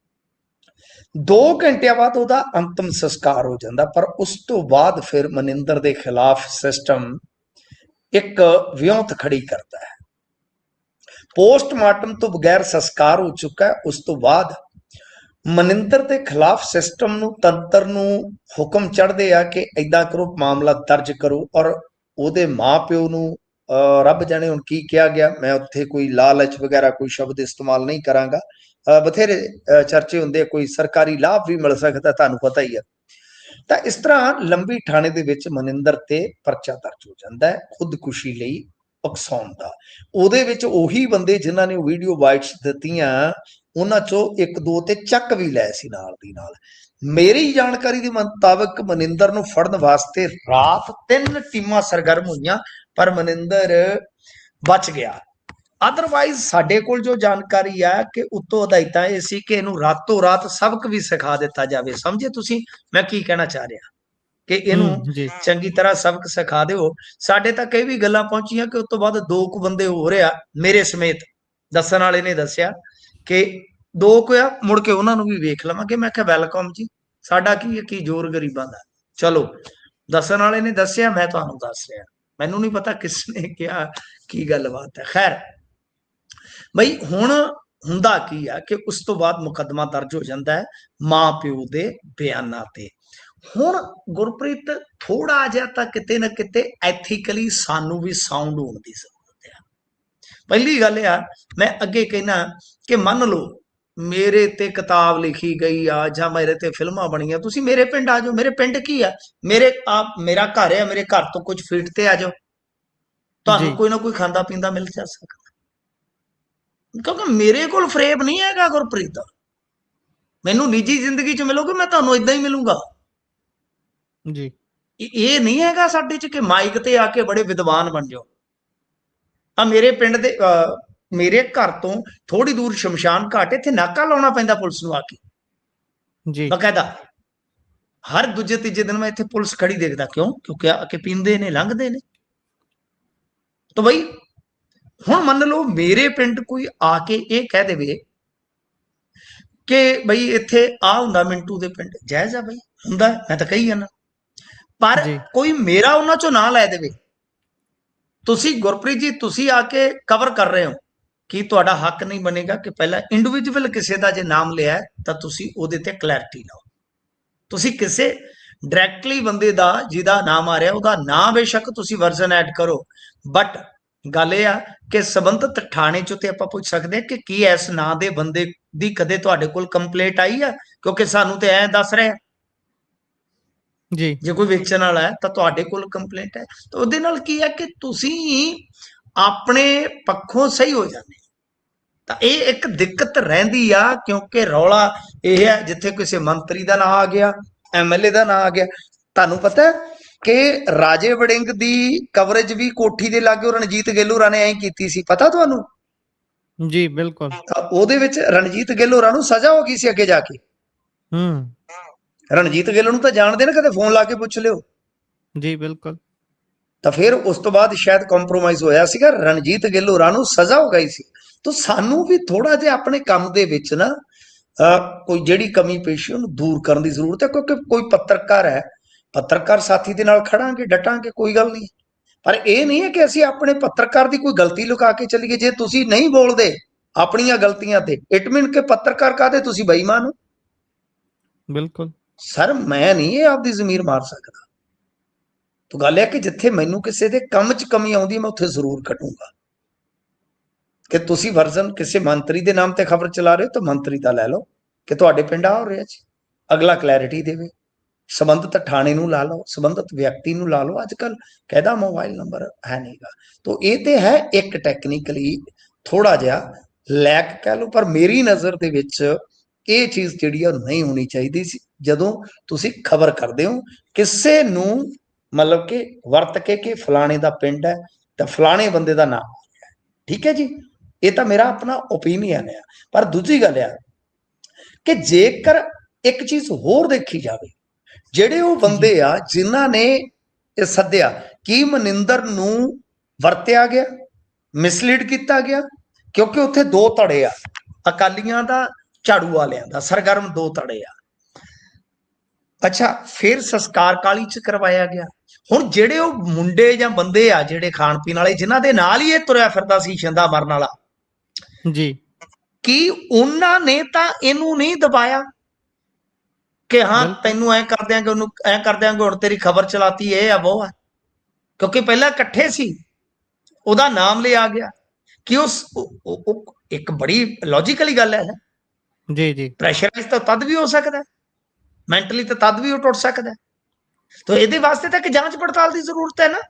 2 ਘੰਟਿਆਂ ਬਾਅਦ ਉਹਦਾ ਅੰਤਮ ਸੰਸਕਾਰ ਹੋ ਜਾਂਦਾ। ਪਰ ਉਸ ਤੋਂ ਬਾਅਦ ਫਿਰ ਮਨਿੰਦਰ ਦੇ ਖਿਲਾਫ ਸਿਸਟਮ ਇੱਕ ਵਿਉਂਤ ਖੜੀ ਕਰਦਾ ਹੈ। ਪੋਸਟਮਾਰਟਮ ਤੋਂ ਬਗੈਰ ਸੰਸਕਾਰ ਹੋ ਚੁੱਕਾ ਹੈ। ਉਸ ਤੋਂ ਬਾਅਦ ਮਨਿੰਦਰ ਦੇ ਖਿਲਾਫ ਸਿਸਟਮ ਨੂੰ, ਤੰਤਰ ਨੂੰ ਹੁਕਮ ਚੜ੍ਹਦੇ ਆ ਕਿ ਏਦਾਂ ਕਰੋ, ਮਾਮਲਾ ਦਰਜ ਕਰੋ। ਔਰ ਉਹਦੇ ਮਾਂ-ਪਿਓ ਨੂੰ ਰੱਬ ਜਾਣੇ ਹੁਣ ਕੀ ਕਿਹਾ ਗਿਆ, ਮੈਂ ਉੱਥੇ ਕੋਈ ਲਾਲਚ ਵਗੈਰਾ ਕੋਈ ਸ਼ਬਦ ਇਸਤੇਮਾਲ ਨਹੀਂ ਕਰਾਂਗਾ। ਬਥੇਰੇ ਚਰਚੇ ਹੁੰਦੇ, ਕੋਈ ਸਰਕਾਰੀ ਲਾਭ ਵੀ ਮਿਲ ਸਕਦਾ, ਤੁਹਾਨੂੰ ਪਤਾ ਹੀ ਆ। ਤਾਂ ਇਸ ਤਰ੍ਹਾਂ ਲੰਬੀ ਥਾਣੇ ਦੇ ਵਿੱਚ ਮਨਿੰਦਰ ਤੇ ਪਰਚਾ ਦਰਜ ਹੋ ਜਾਂਦਾ ਹੈ ਖੁਦਕੁਸ਼ੀ ਲਈ ਉਕਸਾਉਣ ਦਾ। ਉਹਦੇ ਵਿੱਚ ਉਹੀ ਬੰਦੇ ਜਿਨ੍ਹਾਂ ਨੇ ਵੀਡੀਓ ਵਾਇਟਸ ਦਿੱਤੀਆਂ, ਉਹਨਾਂ ਚੋਂ 1-2 ਤੇ ਚੱਕ ਵੀ ਲਏ ਸੀ ਨਾਲ ਦੀ ਨਾਲ। ਮੇਰੀ ਜਾਣਕਾਰੀ ਦੇ ਮੁਤਾਬਕ ਮਨਿੰਦਰ ਨੂੰ ਫੜਨ ਵਾਸਤੇ ਰਾਤ 3 ਟੀਮਾਂ ਸਰਗਰਮ ਹੋਈਆਂ, ਪਰ ਮਨਿੰਦਰ ਬਚ ਗਿਆ। ਅਦਰਵਾਈਜ਼ ਸਾਡੇ ਕੋਲ ਜੋ ਜਾਣਕਾਰੀ ਆ ਕਿ ਉੱਤੋਂ ਹਦਾਇਤਾਂ ਇਹ ਸੀ ਕਿ ਇਹਨੂੰ ਰਾਤੋਂ ਰਾਤ ਸਬਕ ਵੀ ਸਿਖਾ ਦਿੱਤਾ ਜਾਵੇ। ਸਮਝੇ ਤੁਸੀਂ ਮੈਂ ਕੀ ਕਹਿਣਾ ਚਾਹ ਰਿਹਾ, ਕਿ ਇਹਨੂੰ ਚੰਗੀ ਤਰ੍ਹਾਂ ਸਬਕ ਸਿਖਾ ਦਿਓ। ਸਾਡੇ ਤੱਕ ਇਹ ਵੀ ਗੱਲਾਂ ਪਹੁੰਚੀਆਂ ਕਿ ਉਸ ਤੋਂ ਬਾਅਦ 2 ਕੁ ਬੰਦੇ ਹੋ ਰਿਹਾ, ਮੇਰੇ ਸਮੇਤ ਦੱਸਣ ਵਾਲੇ ਨੇ ਦੱਸਿਆ ਕਿ 2 ਕੁ ਆ, ਮੁੜ ਕੇ ਉਹਨਾਂ ਨੂੰ ਵੀ ਵੇਖ ਲਵਾਂਗੇ। ਮੈਂ ਕਿਹਾ ਵੈਲਕਮ ਜੀ, ਸਾਡਾ ਕੀ ਜ਼ੋਰ ਗਰੀਬਾਂ ਦਾ। ਚਲੋ, ਦੱਸਣ ਵਾਲੇ ਨੇ ਦੱਸਿਆ, ਮੈਂ ਤੁਹਾਨੂੰ ਦੱਸ ਰਿਹਾ, ਮੈਨੂੰ ਨਹੀਂ ਪਤਾ ਕਿਸ ਨੇ ਕਿਹਾ, ਕੀ ਗੱਲਬਾਤ ਹੈ। ਖੈਰ ਬਈ, ਹੁਣ ਹੁੰਦਾ ਕੀ ਆ ਕਿ ਉਸ ਤੋਂ ਬਾਅਦ ਮੁਕੱਦਮਾ ਦਰਜ ਹੋ ਜਾਂਦਾ ਹੈ ਮਾਂ ਪਿਓ ਦੇ ਬਿਆਨਾਂ ਤੇ। ਹੁਣ ਗੁਰਪ੍ਰੀਤ, ਥੋੜਾ ਜਿਹਾ ਤਾਂ ਕਿਤੇ ਨਾ ਕਿਤੇ ਐਥੀਕਲੀ ਸਾਨੂੰ ਵੀ ਸਾਊਂਡ ਹੋਣ ਦੀ ਜ਼ਰੂਰਤ ਆ। ਪਹਿਲੀ ਗੱਲ ਆ, ਮੈਂ ਅੱਗੇ ਕਹਿਣਾ ਕਿ ਮੰਨ ਲਓ ਮੇਰੇ ਤੇ ਕਿਤਾਬ ਲਿਖੀ ਗਈ ਆ ਜਾਂ ਮੇਰੇ ਤੇ ਫਿਲਮਾਂ ਬਣੀਆਂ, ਤੁਸੀਂ ਮੇਰੇ ਪਿੰਡ ਆ ਜਾਓ। ਮੇਰੇ ਪਿੰਡ ਕੀ ਆ, ਮੇਰਾ ਘਰ ਆ, ਮੇਰੇ ਘਰ ਤੋਂ ਕੁਝ ਫੀਟ ਤੇ ਆ ਜਾਓ, ਤੁਹਾਨੂੰ ਕੋਈ ਨਾ ਕੋਈ ਖਾਂਦਾ ਪੀਂਦਾ ਮਿਲ ਜਾ ਸਕਦਾ। ਕਿਉਂਕਿ ਮੇਰੇ ਕੋਲ ਫਰੇਬ ਨਹੀਂ ਹੈਗਾ ਗੁਰਪ੍ਰੀਤ, ਮੈਨੂੰ ਨਿੱਜੀ ਜ਼ਿੰਦਗੀ ਚ ਮਿਲੋਗੇ, ਮੈਂ ਤੁਹਾਨੂੰ ਇਦਾਂ ਹੀ ਮਿਲੂੰਗਾ ਜੀ। ਇਹ ਨਹੀਂ ਹੈਗਾ ਸਾਡੇ ਚ ਕਿ ਮਾਈਕ ਤੇ ਆ ਕੇ ਬੜੇ ਵਿਦਵਾਨ ਬਣ ਜਾਓ। ਆ ਮੇਰੇ ਪਿੰਡ ਦੇ, ਮੇਰੇ ਘਰ ਤੋਂ ਥੋੜੀ ਦੂਰ ਸ਼ਮਸ਼ਾਨ ਘਾਟ, ਇੱਥੇ ਨਾਕਾ ਲਾਉਣਾ ਪੈਂਦਾ ਪੁਲਿਸ ਨੂੰ ਆ ਕੇ ਜੀ, ਬਕਾਇਦਾ। ਹਰ ਦੂਜੇ ਤੀਜੇ ਦਿਨ ਮੈਂ ਇੱਥੇ ਪੁਲਿਸ ਖੜੀ ਦੇਖਦਾ। ਕਿਉਂ? ਕਿਉਂਕਿ ਆ ਕੇ ਪੀਂਦੇ ਨੇ, ਲੰਘਦੇ ਨੇ। ਤਾਂ ਬਈ ਹੁਣ ਮੰਨ ਲਓ ਮੇਰੇ ਪਿੰਡ ਕੋਈ ਆ ਕੇ ਇਹ ਕਹਿ ਦੇਵੇ ਕਿ ਬਈ ਇੱਥੇ ਆ ਹੁੰਦਾ ਮਿੰਟੂ ਦੇ ਪਿੰਡ, ਜਾਇਜ਼ ਆ ਬਈ, ਹੁੰਦਾ, ਮੈਂ ਤਾਂ ਕਹੀ ਜਾਂਦਾ। ਪਰ ਕੋਈ ਮੇਰਾ ਉਹਨਾਂ ਚੋਂ ਨਾਂ ਲੈ ਦੇਵੇ, ਤੁਸੀਂ ਗੁਰਪ੍ਰੀਤ ਜੀ ਤੁਸੀਂ ਆ ਕੇ ਕਵਰ ਕਰ ਰਹੇ ਹੋ, ਕੀ ਤੁਹਾਡਾ ਹੱਕ ਨਹੀਂ ਬਣੇਗਾ ਕਿ ਪਹਿਲਾਂ ਇੰਡੀਵਿਜੂਅਲ ਕਿਸੇ ਦਾ ਜੇ ਨਾਮ ਲਿਆ ਤਾਂ ਤੁਸੀਂ ਉਹਦੇ ਤੇ ਕਲੈਰਿਟੀ ਲਾਓ। ਤੁਸੀਂ ਕਿਸੇ ਡਾਇਰੈਕਟਲੀ ਬੰਦੇ ਦਾ ਜਿਹਦਾ ਨਾਮ ਆ ਰਿਹਾ ਉਹਦਾ ਨਾਂ ਬੇਸ਼ੱਕ ਤੁਸੀਂ ਵਰਜ਼ਨ ਐਡ ਕਰੋ, ਬਟ ਗੱਲ ਇਹ ਆ ਕਿ ਸੰਬੰਧਿਤ ਥਾਣੇ ਚੋਂ ਤੇ ਆਪਾਂ ਪੁੱਛ ਸਕਦੇ ਹਾਂ ਕਿ ਕੀ ਇਸ ਨਾਂ ਦੇ ਬੰਦੇ ਦੀ ਕਦੇ ਤੁਹਾਡੇ ਕੋਲ ਕੰਪਲੇਂਟ ਆਈ ਆ, ਕਿਉਂਕਿ ਸਾਨੂੰ ਤੇ ਐ ਦੱਸ ਰਿਹਾ ਜੀ, ਜੇ ਕੋਈ ਵੇਚਣ ਵਾਲਾ ਹੈ ਤਾਂ ਤੁਹਾਡੇ ਕੋਲ ਕੰਪਲੇਂਟ ਹੈ। ਤਾਂ ਉਹਦੇ ਨਾਲ ਕੀ ਹੈ ਕਿ ਤੁਸੀਂ ਆਪਣੇ ਪੱਖੋਂ ਸਹੀ ਹੋ ਜਾਂਦੇ। ਤਾਂ ਇਹ ਇੱਕ ਦਿੱਕਤ ਰਹਿੰਦੀ ਆ, ਕਿਉਂਕਿ ਰੌਲਾ ਇਹ ਹੈ ਜਿੱਥੇ ਕਿਸੇ ਮੰਤਰੀ ਦਾ ਨਾਂ ਆ ਗਿਆ, ਐਮਐਲਏ ਦਾ ਨਾਂ ਆ ਗਿਆ। ਤੁਹਾਨੂੰ ਪਤਾ ਕਿ ਰਾਜੇ ਵੜਿੰਗ ਦੀ ਕਵਰੇਜ ਵੀ ਕੋਠੀ ਦੇ ਲਾਗੇ ਰਣਜੀਤ ਗਿੱਲ ਹੋਰਾਂ ਨੇ ਐਂ ਕੀਤੀ ਸੀ, ਪਤਾ ਤੁਹਾਨੂੰ? ਜੀ ਬਿਲਕੁਲ। ਉਹਦੇ ਵਿੱਚ ਰਣਜੀਤ ਗਿੱਲ ਹੋਰਾਂ ਨੂੰ ਸਜ਼ਾ ਹੋ ਗਈ ਸੀ ਅੱਗੇ ਜਾ ਕੇ। ਰਣਜੀਤ ਗਿੱਲ ਨੂੰ ਤਾਂ ਜਾਣਦੇ ਨਾ, ਕਦੇ ਫੋਨ ਲਾ ਕੇ ਪੁੱਛ ਲਿਓ ਜੀ। ਬਿਲਕੁਲ। ਤਾਂ ਫਿਰ ਉਸ ਤੋਂ ਬਾਅਦ ਸ਼ਾਇਦ ਕੰਪਰੋਮਾਈਜ਼ ਹੋਇਆ ਸੀਗਾ, ਰਣਜੀਤ ਗਿੱਲ ਹੋਰਾਂ ਨੂੰ ਸਜ਼ਾ ਹੋ ਗਈ ਸੀ। ਤਾਂ ਸਾਨੂੰ ਵੀ ਥੋੜਾ ਜਿਹਾ ਆਪਣੇ ਕੰਮ ਦੇ ਵਿੱਚ ਨਾ ਕੋਈ ਜਿਹੜੀ ਕਮੀ ਪੇਸ਼ੀ ਉਹਨੂੰ ਦੂਰ ਕਰਨ ਦੀ ਜ਼ਰੂਰਤ ਹੈ, ਕਿਉਂਕਿ ਕੋਈ ਪੱਤਰਕਾਰ ਹੈ, ਪੱਤਰਕਾਰ ਸਾਥੀ ਦੇ ਨਾਲ ਖੜਾਂਗੇ, ਡਟਾਂਗੇ, ਕੋਈ ਗੱਲ ਨਹੀਂ। ਪਰ ਇਹ ਨਹੀਂ ਹੈ ਕਿ ਅਸੀਂ ਆਪਣੇ ਪੱਤਰਕਾਰ ਦੀ ਕੋਈ ਗਲਤੀ ਲੁਕਾ ਕੇ ਚੱਲੀਏ। ਜੇ ਤੁਸੀਂ ਨਹੀਂ ਬੋਲਦੇ ਆਪਣੀਆਂ ਗਲਤੀਆਂ ਤੇ, ਇਟ ਮੀਨ ਕਿ ਪੱਤਰਕਾਰ ਕਾਹਦੇ ਤੁਸੀਂ ਬੇਈਮਾਨ ਹੋ। ਬਿਲਕੁਲ ਸਰ, ਮੈਂ ਨਹੀਂ ਇਹ ਆਪਦੀ ਜ਼ਮੀਰ ਮਾਰ ਸਕਦਾ। ਤਾਂ ਗੱਲ ਹੈ ਕਿ ਜਿੱਥੇ ਮੈਨੂੰ ਕਿਸੇ ਦੇ ਕੰਮ 'ਚ ਕਮੀ ਆਉਂਦੀ ਮੈਂ ਉੱਥੇ ਜ਼ਰੂਰ ਕੱਟੂੰਗਾ। ਕਿ ਤੁਸੀਂ ਵਰਜ਼ਨ ਕਿਸੇ ਮੰਤਰੀ ਦੇ ਨਾਮ ਤੇ ਖਬਰ ਚਲਾ ਰਹੇ ਹੋ ਤਾਂ ਮੰਤਰੀ ਦਾ ਲੈ ਲਓ ਕਿ ਤੁਹਾਡੇ ਪਿੰਡ ਆ ਹੋ ਰਿਹਾ ਜੀ, ਅਗਲਾ ਕਲੈਰਿਟੀ ਦੇਵੇ। संबंधित थाने नूं ला लो, संबंधित व्यक्ति नूं ला लो, अजकल कहदा मोबाइल नंबर है नहीं गा। तो ये तो है एक टैक्नीकली थोड़ा जिहा लैक कह लो, पर मेरी नज़र दे विच ये चीज़ जिहड़ी आ नहीं होनी चाहिए सी। जदों तुसीं खबर करदे हो किसे नूं मतलब कि वरत के कि फलाणे दा पिंड है तो फलाणे बंदे दा नाम आ गया, ठीक है जी, ये तो मेरा अपना ओपीनियन है। पर दूजी गल आ कि जेकर एक चीज़ होर देखी जाए, ਜਿਹੜੇ ਉਹ ਬੰਦੇ ਆ ਜਿਨ੍ਹਾਂ ਨੇ ਇਹ ਸੱਦਿਆ, ਕੀ ਮਨਿੰਦਰ ਨੂੰ ਵਰਤਿਆ ਗਿਆ, ਮਿਸਲੀਡ ਕੀਤਾ ਗਿਆ? ਕਿਉਂਕਿ ਉੱਥੇ ਦੋ ਧੜੇ ਆ, ਅਕਾਲੀਆਂ ਦਾ, ਝਾੜੂ ਵਾਲਿਆਂ ਦਾ, ਸਰਗਰਮ ਦੋ ਧੜੇ ਆ। ਅੱਛਾ, ਫਿਰ ਸੰਸਕਾਰ ਕਾਲੀ ਚ ਕਰਵਾਇਆ ਗਿਆ। ਹੁਣ ਜਿਹੜੇ ਉਹ ਮੁੰਡੇ ਜਾਂ ਬੰਦੇ ਆ ਜਿਹੜੇ ਖਾਣ ਪੀਣ ਵਾਲੇ, ਜਿਨ੍ਹਾਂ ਦੇ ਨਾਲ ਹੀ ਇਹ ਤੁਰਿਆ ਫਿਰਦਾ ਸੀ ਸ਼ਿੰਦਾ ਮਰਨ ਵਾਲਾ ਜੀ, ਕੀ ਉਹਨਾਂ ਨੇ ਤਾਂ ਇਹਨੂੰ ਨਹੀਂ ਦਬਾਇਆ कि हाँ तेनू ऐ कर देंगे, ऐ कर देंगे, हुण तेरी खबर चलाती है या वो है? क्योंकि पहला कट्ठे सी, ओदा नाम लिया गया कि उस एक बड़ी लॉजिकली गल है ना जी जी, प्रैशराइज तो तद भी हो सकता है, मैंटली तो तद भी टुट सकता है। तो ये वास्ते तो एक जांच पड़ताल की जरूरत है ना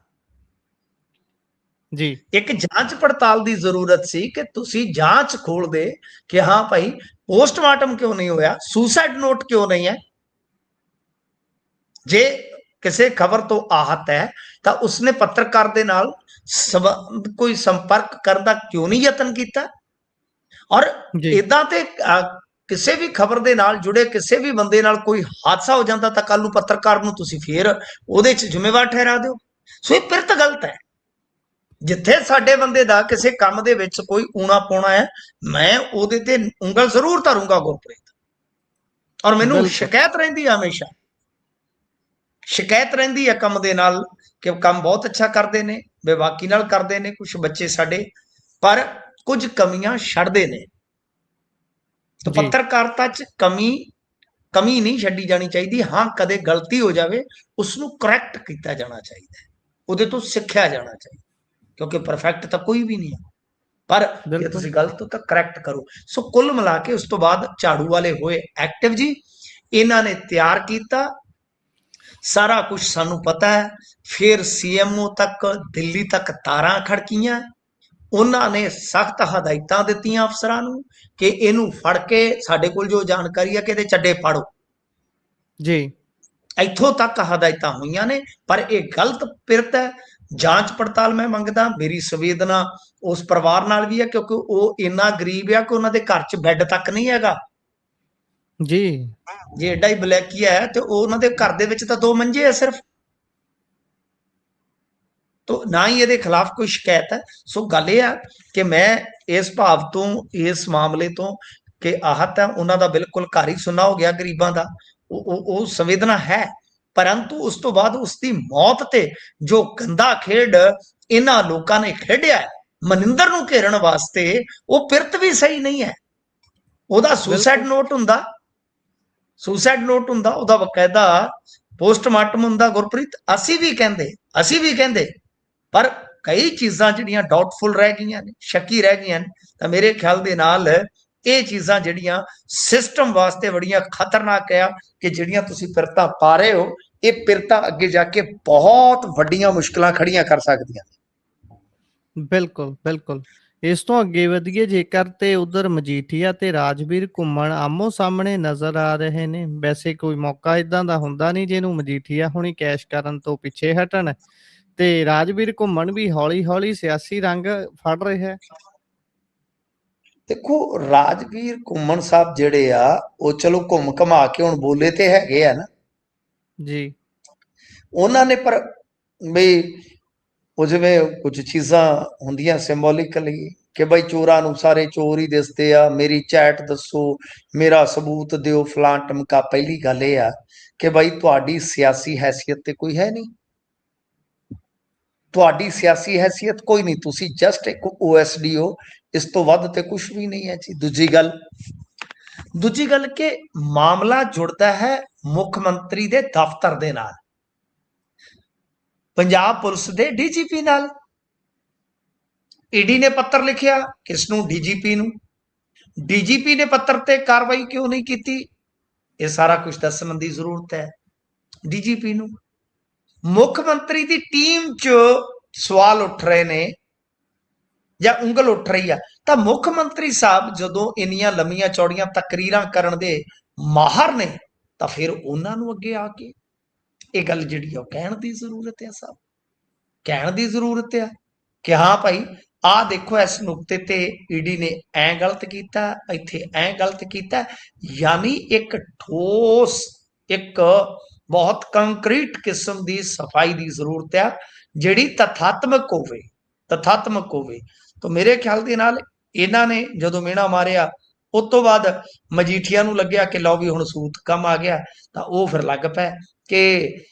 जी, एक जांच पड़ताल की जरूरत सी कि तुसी जांच खोल दे कि हाँ भाई पोस्टमार्टम क्यों नहीं होया, सुसाइड नोट क्यों नहीं है। जे किसी खबर तो आहत है तो उसने पत्रकार दे नाल कोई संपर्क करने का क्यों नहीं यतन किया। और इदा ते किसी भी खबर दे नाल जुड़े किसी भी बंदे नाल कोई हादसा हो जाता तो कल नूं पत्रकार नूं तुसीं फिर उहदे च जिम्मेवार ठहरा दो। सो ये पिरत गलत है। जिथे साडे बंदे दा किसी काम दे विच कोई ऊना पौना है, मैं उहदे ते उंगल जरूर धरूंगा गुरप्रीत, और मैनूं शिकायत रहिंदी हमेशा, शिकायत रहिंदी है काम दे नाल कि काम बहुत अच्छा करते हैं, बेबाकी नाल करते हैं कुछ बच्चे साडे, पर कुछ कमियां छड्डदे ने। तो पत्रकारिता च कमी नहीं छड्डी जानी चाहिए। हाँ, कदे गलती हो जाए उसनूं करैक्ट किया जाना चाहिए, उहदे तो सिक्ख्या जाना चाहिए, क्योंकि परफेक्ट तो कोई भी नहीं है, पर जे तुसीं गलत हो तो करैक्ट करो। सो कुल मिला के उस तो बाद झाड़ू वाले होए एक्टिव जी, इन्हां ने तैयार किया सारा कुछ, सानू पता है। फिर सीएमओ तक दिल्ली तक तारां खड़कियां, उन्होंने सख्त हदायतां दित्तियां अफसरां नूं कि इनू फड़ के, साडे कोल जो जानकारी है कि इहदे चड्डे पाड़ो जी, इत्थों तक हदायतां होईयां ने। पर यह गलत पिरत है। जांच पड़ताल मैं मंगदा, मेरी संवेदना उस परिवार नाल भी है, क्योंकि वह इन्ना गरीब है कि उन्हां दे घर च बैड तक नहीं हैगा जी। जे एडा ही बलैकिया है तो उन्होंने घर दे विच तां 2 मंजे है सिर्फ, तो ना ही ये खिलाफ कोई शिकायत है। सो गल यह है कि मैं इस भाव तो, इस मामले तो कि आहत है, उन्होंने बिल्कुल घर ही सुना हो गया गरीबों का, वो संवेदना है। परंतु उस तो बाद उसकी मौत ते जो गंदा खेड इन्हां लोकां ने खेडिया मनिंदर नूं घेरन वास्ते, वो पिरत भी सही नहीं है। उहदा सुसाइड नोट हुंदा, सुसाइड नोट हुंदा, उहदा बकायदा पोस्टमार्टम हुंदा गुरप्रीत। असी भी कहंदे पर कई चीज़ां जिहड़ियां डाउटफुल रह गईयां ने, शक्की रह गईयां ने। तो मेरे ख्याल दे नाल ये चीज़ां जिहड़ियां सिस्टम वास्ते बड़ियां खतरनाक है कि जिहड़ियां तुसीं पिरतां पा रहे हो, ये पिरतां अगे जाके बहुत वड्डियां मुश्किलां खड़ियां कर सकदियां। बिल्कुल बिल्कुल। इस तो अगे वधिए जेकर ते उधर मजीठीआ ते राजवीर घुम्मण आमो सामने नज़र आ रहे ने। वैसे कोई मौका इदां दा हुंदा नहीं जिहनूं मजीठीआ हुणी कैश करन तो पिछे हटण, ते राजवीर घुम्मण भी हौली हौली सियासी रंग फड़ रहे है। देखो, राजवीर घुम्मण साहब जिहड़े आ वो चलो घुम घमा के हुण बोले ते हैगे आ ना जी, उन्हां ने, पर बई वो जिवें कुछ चीज़ां हुंदियां सिंबोलिकली कि बई चोरां नूं सारे चोर ही दिसदे आ, मेरी चैट दसो, मेरा सबूत दिओ, फलां टमका। पहली गल ये आ कि बई तुहाडी सियासी हैसियत ते कोई है नहीं, तुहाडी सियासी हैसियत कोई नहीं, तुसी जस्ट एक OSD हो, इस तो वध ते कुछ भी नहीं है जी। दूजी गल कि मामला जुड़ता है मुख्यमंत्री दे दफ्तर दे नाल, पंजाब पुलिस दे DGP नाल। ईडी ने पत्र लिखिया किसनूं? DGP नूं। DGP ने पत्र ते कार्रवाई क्यों नहीं की? ये सारा कुछ दसण दी जरूरत है। ਡੀਜੀਪੀ ਨੂੰ। ਮੁੱਖ ਮੰਤਰੀ ਦੀ ਟੀਮ 'ਚ ਸਵਾਲ ਉੱਠ ਰਹੇ ਨੇ ਜਾਂ ਉਂਗਲ ਉੱਠ ਰਹੀ ਆ, ਤਾਂ ਮੁੱਖ ਮੰਤਰੀ ਸਾਹਿਬ ਜਦੋਂ ਇੰਨੀਆਂ ਲੰਮੀਆਂ ਚੌੜੀਆਂ ਤਕਰੀਰਾਂ ਕਰਨ ਦੇ ਮਾਹਰ ਨੇ, ਤਾਂ ਫਿਰ ਉਹਨਾਂ ਨੂੰ ਅੱਗੇ ਆ ਕੇ ਇਹ ਗੱਲ ਜਿਹੜੀ ਆ ਉਹ ਕਹਿਣ ਦੀ ਜ਼ਰੂਰਤ ਹੈ। ਸਾਹਿਬ ਕਹਿਣ ਦੀ ਜ਼ਰੂਰਤ ਆ ਕਿ ਹਾਂ ਭਾਈ ਆਹ ਦੇਖੋ ਇਸ ਨੁਕਤੇ ਤੇ ਈਡੀ ਨੇ ਐ ਗਲਤ ਕੀਤਾ, ਇੱਥੇ ਐ ਗਲਤ ਕੀਤਾ। ਯਾਨੀ ਇੱਕ ਠੋਸ, ਇੱਕ ਬਹੁਤ ਕੰਕਰੀਟ ਕਿਸਮ ਦੀ ਸਫਾਈ ਦੀ ਜ਼ਰੂਰਤ ਆ, ਜਿਹੜੀ ਤਥਾਤਮਕ ਹੋਵੇ, ਤਥਾਤਮਕ ਹੋਵੇ। ਤਾਂ ਮੇਰੇ ਖਿਆਲ ਦੇ ਨਾਲ ਇਹਨਾਂ ਨੇ ਜਦੋਂ ਮਿਹਣਾ ਮਾਰਿਆ, ਉਸ ਤੋਂ ਬਾਅਦ ਮਜੀਠੀਆ ਨੂੰ ਲੱਗਿਆ ਕਿ ਲਓ ਵੀ ਹੁਣ ਸੂਤ ਕੰਮ ਆ ਗਿਆ, ਤਾਂ ਉਹ ਫਿਰ ਲੱਗ ਪਿਆ ਕਿ